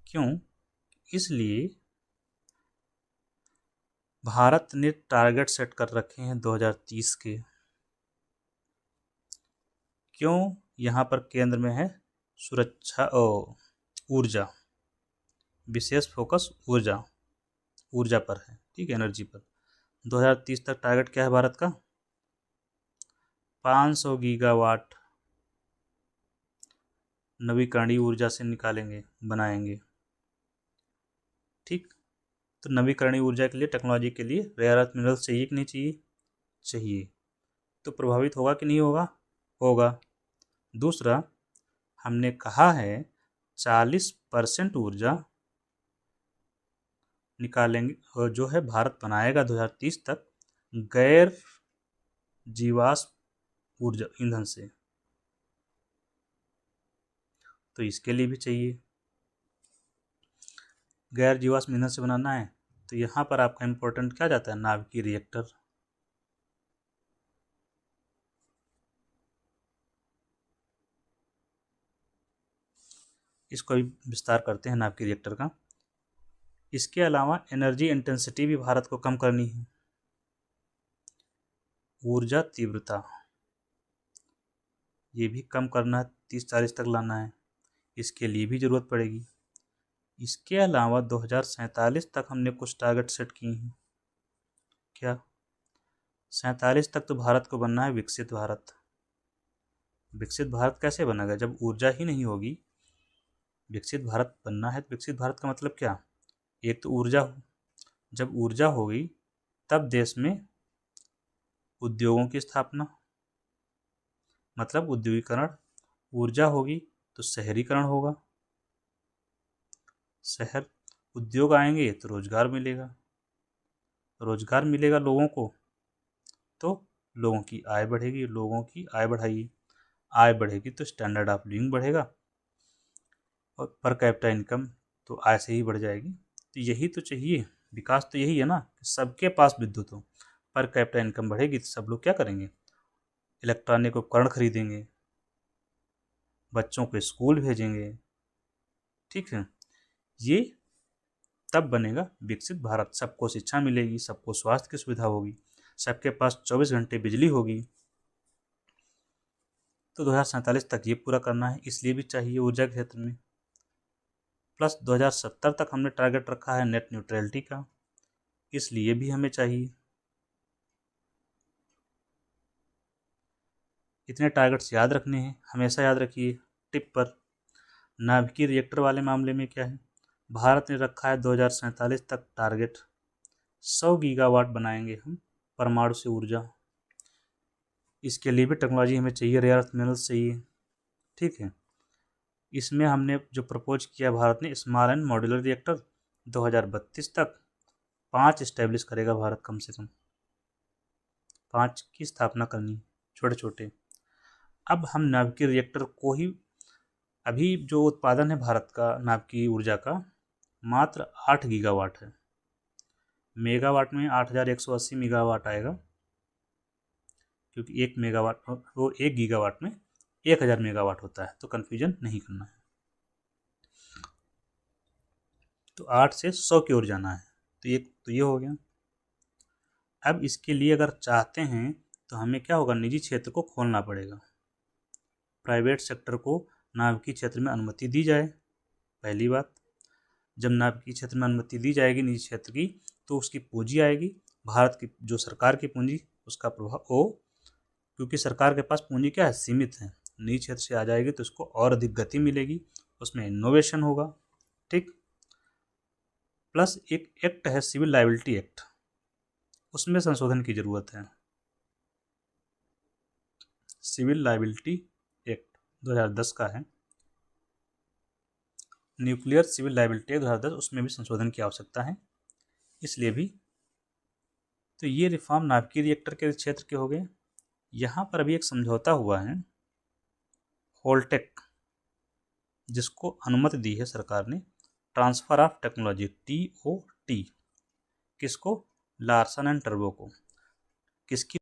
क्यों? इसलिए भारत ने टारगेट सेट कर रखे हैं 2030 के। क्यों? यहाँ पर केंद्र में है सुरक्षा ऊर्जा, विशेष फोकस ऊर्जा पर है, ठीक है, एनर्जी पर। 2030 तक टारगेट क्या है भारत का? 500 गीगावाट नवीकरणीय ऊर्जा से निकालेंगे, बनाएंगे। ठीक। तो नवीकरणीय ऊर्जा के लिए, टेक्नोलॉजी के लिए रेयर अर्थ मिनरल्स चाहिए कि नहीं चाहिए? चाहिए। तो प्रभावित होगा कि नहीं होगा? होगा। दूसरा, हमने कहा है 40% ऊर्जा निकालेंगे और जो है भारत बनाएगा 2030 तक गैर जीवाश्म ऊर्जा ईंधन से। तो इसके लिए भी चाहिए। गैर जीवाश्म ईंधन से बनाना है तो यहाँ पर आपका इम्पोर्टेंट क्या जाता है? नाभिकीय रिएक्टर। इसको भी विस्तार करते हैं नाभिकीय रिएक्टर का। इसके अलावा एनर्जी इंटेंसिटी भी भारत को कम करनी है। ऊर्जा तीव्रता ये भी कम करना है, 30-40 तक लाना है। इसके लिए भी ज़रूरत पड़ेगी। इसके अलावा 2047 तक हमने कुछ टारगेट सेट किए हैं। क्या? 47 तक तो भारत को बनना है विकसित भारत। विकसित भारत कैसे बनेगा जब ऊर्जा ही नहीं होगी? विकसित भारत बनना है तो विकसित भारत का मतलब क्या? एक तो ऊर्जा हो, जब ऊर्जा होगी तब देश में उद्योगों की स्थापना, मतलब उद्योगीकरण। ऊर्जा होगी तो शहरीकरण होगा, शहर उद्योग आएंगे तो रोजगार मिलेगा, रोजगार मिलेगा लोगों को तो लोगों की आय बढ़ेगी। लोगों की आय बढ़ाइए, आय बढ़ेगी तो स्टैंडर्ड ऑफ लिविंग बढ़ेगा और पर कैपिटा इनकम तो आय से ही बढ़ जाएगी। तो यही तो चाहिए, विकास तो यही है ना कि सबके पास विद्युत हो। पर कैपिटा इनकम बढ़ेगी तो सब लोग क्या करेंगे? इलेक्ट्रॉनिक उपकरण खरीदेंगे, बच्चों को स्कूल भेजेंगे। ठीक है, ये तब बनेगा विकसित भारत। सबको शिक्षा मिलेगी, सबको स्वास्थ्य की सुविधा होगी, सबके पास 24 घंटे बिजली होगी। तो 2047 तक ये पूरा करना है, इसलिए भी चाहिए ऊर्जा के क्षेत्र में। प्लस 2070 तक हमने टारगेट रखा है नेट न्यूट्रलिटी का, इसलिए भी हमें चाहिए। इतने टारगेट्स याद रखने हैं, हमेशा याद रखिए। टिप पर नाभिकीय रिएक्टर वाले मामले में क्या है? भारत ने रखा है 2047 तक टारगेट 100 गीगावाट बनाएंगे हम परमाणु से ऊर्जा। इसके लिए भी टेक्नोलॉजी हमें चाहिए, रेयर अर्थ मिनरल्स चाहिए। ठीक है, इसमें हमने जो प्रपोज किया भारत ने स्मॉल एंड मॉड्यूलर रिएक्टर 2032 तक 5 इस्टेब्लिश करेगा भारत, कम से कम 5 की स्थापना करनी, छोटे छोटे। अब हम नाभिकीय रिएक्टर को ही, अभी जो उत्पादन है भारत का नाभिकीय ऊर्जा का मात्र 8 गीगावाट है। मेगावाट में 8180 मेगावाट आएगा, क्योंकि 1 मेगावाट वो 1 गीगावाट में 1000 मेगावाट होता है, तो कन्फ्यूजन नहीं करना है। तो 8 से 100 की ओर जाना है। तो ये हो गया। अब इसके लिए अगर चाहते हैं तो हमें क्या होगा? निजी क्षेत्र को खोलना पड़ेगा, प्राइवेट सेक्टर को नाभिकीय क्षेत्र में अनुमति दी जाए। पहली बात, जब नाभिकीय क्षेत्र में अनुमति दी जाएगी निजी क्षेत्र की तो उसकी पूंजी आएगी, भारत की जो सरकार की पूंजी उसका प्रभाव हो, क्योंकि सरकार के पास पूंजी क्या है? सीमित है। निजी क्षेत्र से आ जाएगी तो उसको और अधिक गति मिलेगी, उसमें इनोवेशन होगा। ठीक। प्लस एक एक्ट है सिविल लाइबिलिटी एक्ट, उसमें संशोधन की जरूरत है। सिविल लाइबिलिटी एक्ट 2010 का है, न्यूक्लियर सिविल लाइबिलिटी एक्ट 2010, उसमें भी संशोधन की आवश्यकता है। इसलिए भी तो ये रिफॉर्म नाभिकीय रिएक्टर के क्षेत्र के हो गए। यहाँ पर अभी एक समझौता हुआ है होल्टेक, जिसको अनुमति दी है सरकार ने, ट्रांसफर ऑफ टेक्नोलॉजी TOT। किसको? लार्सन एंड टर्बो को। किसकी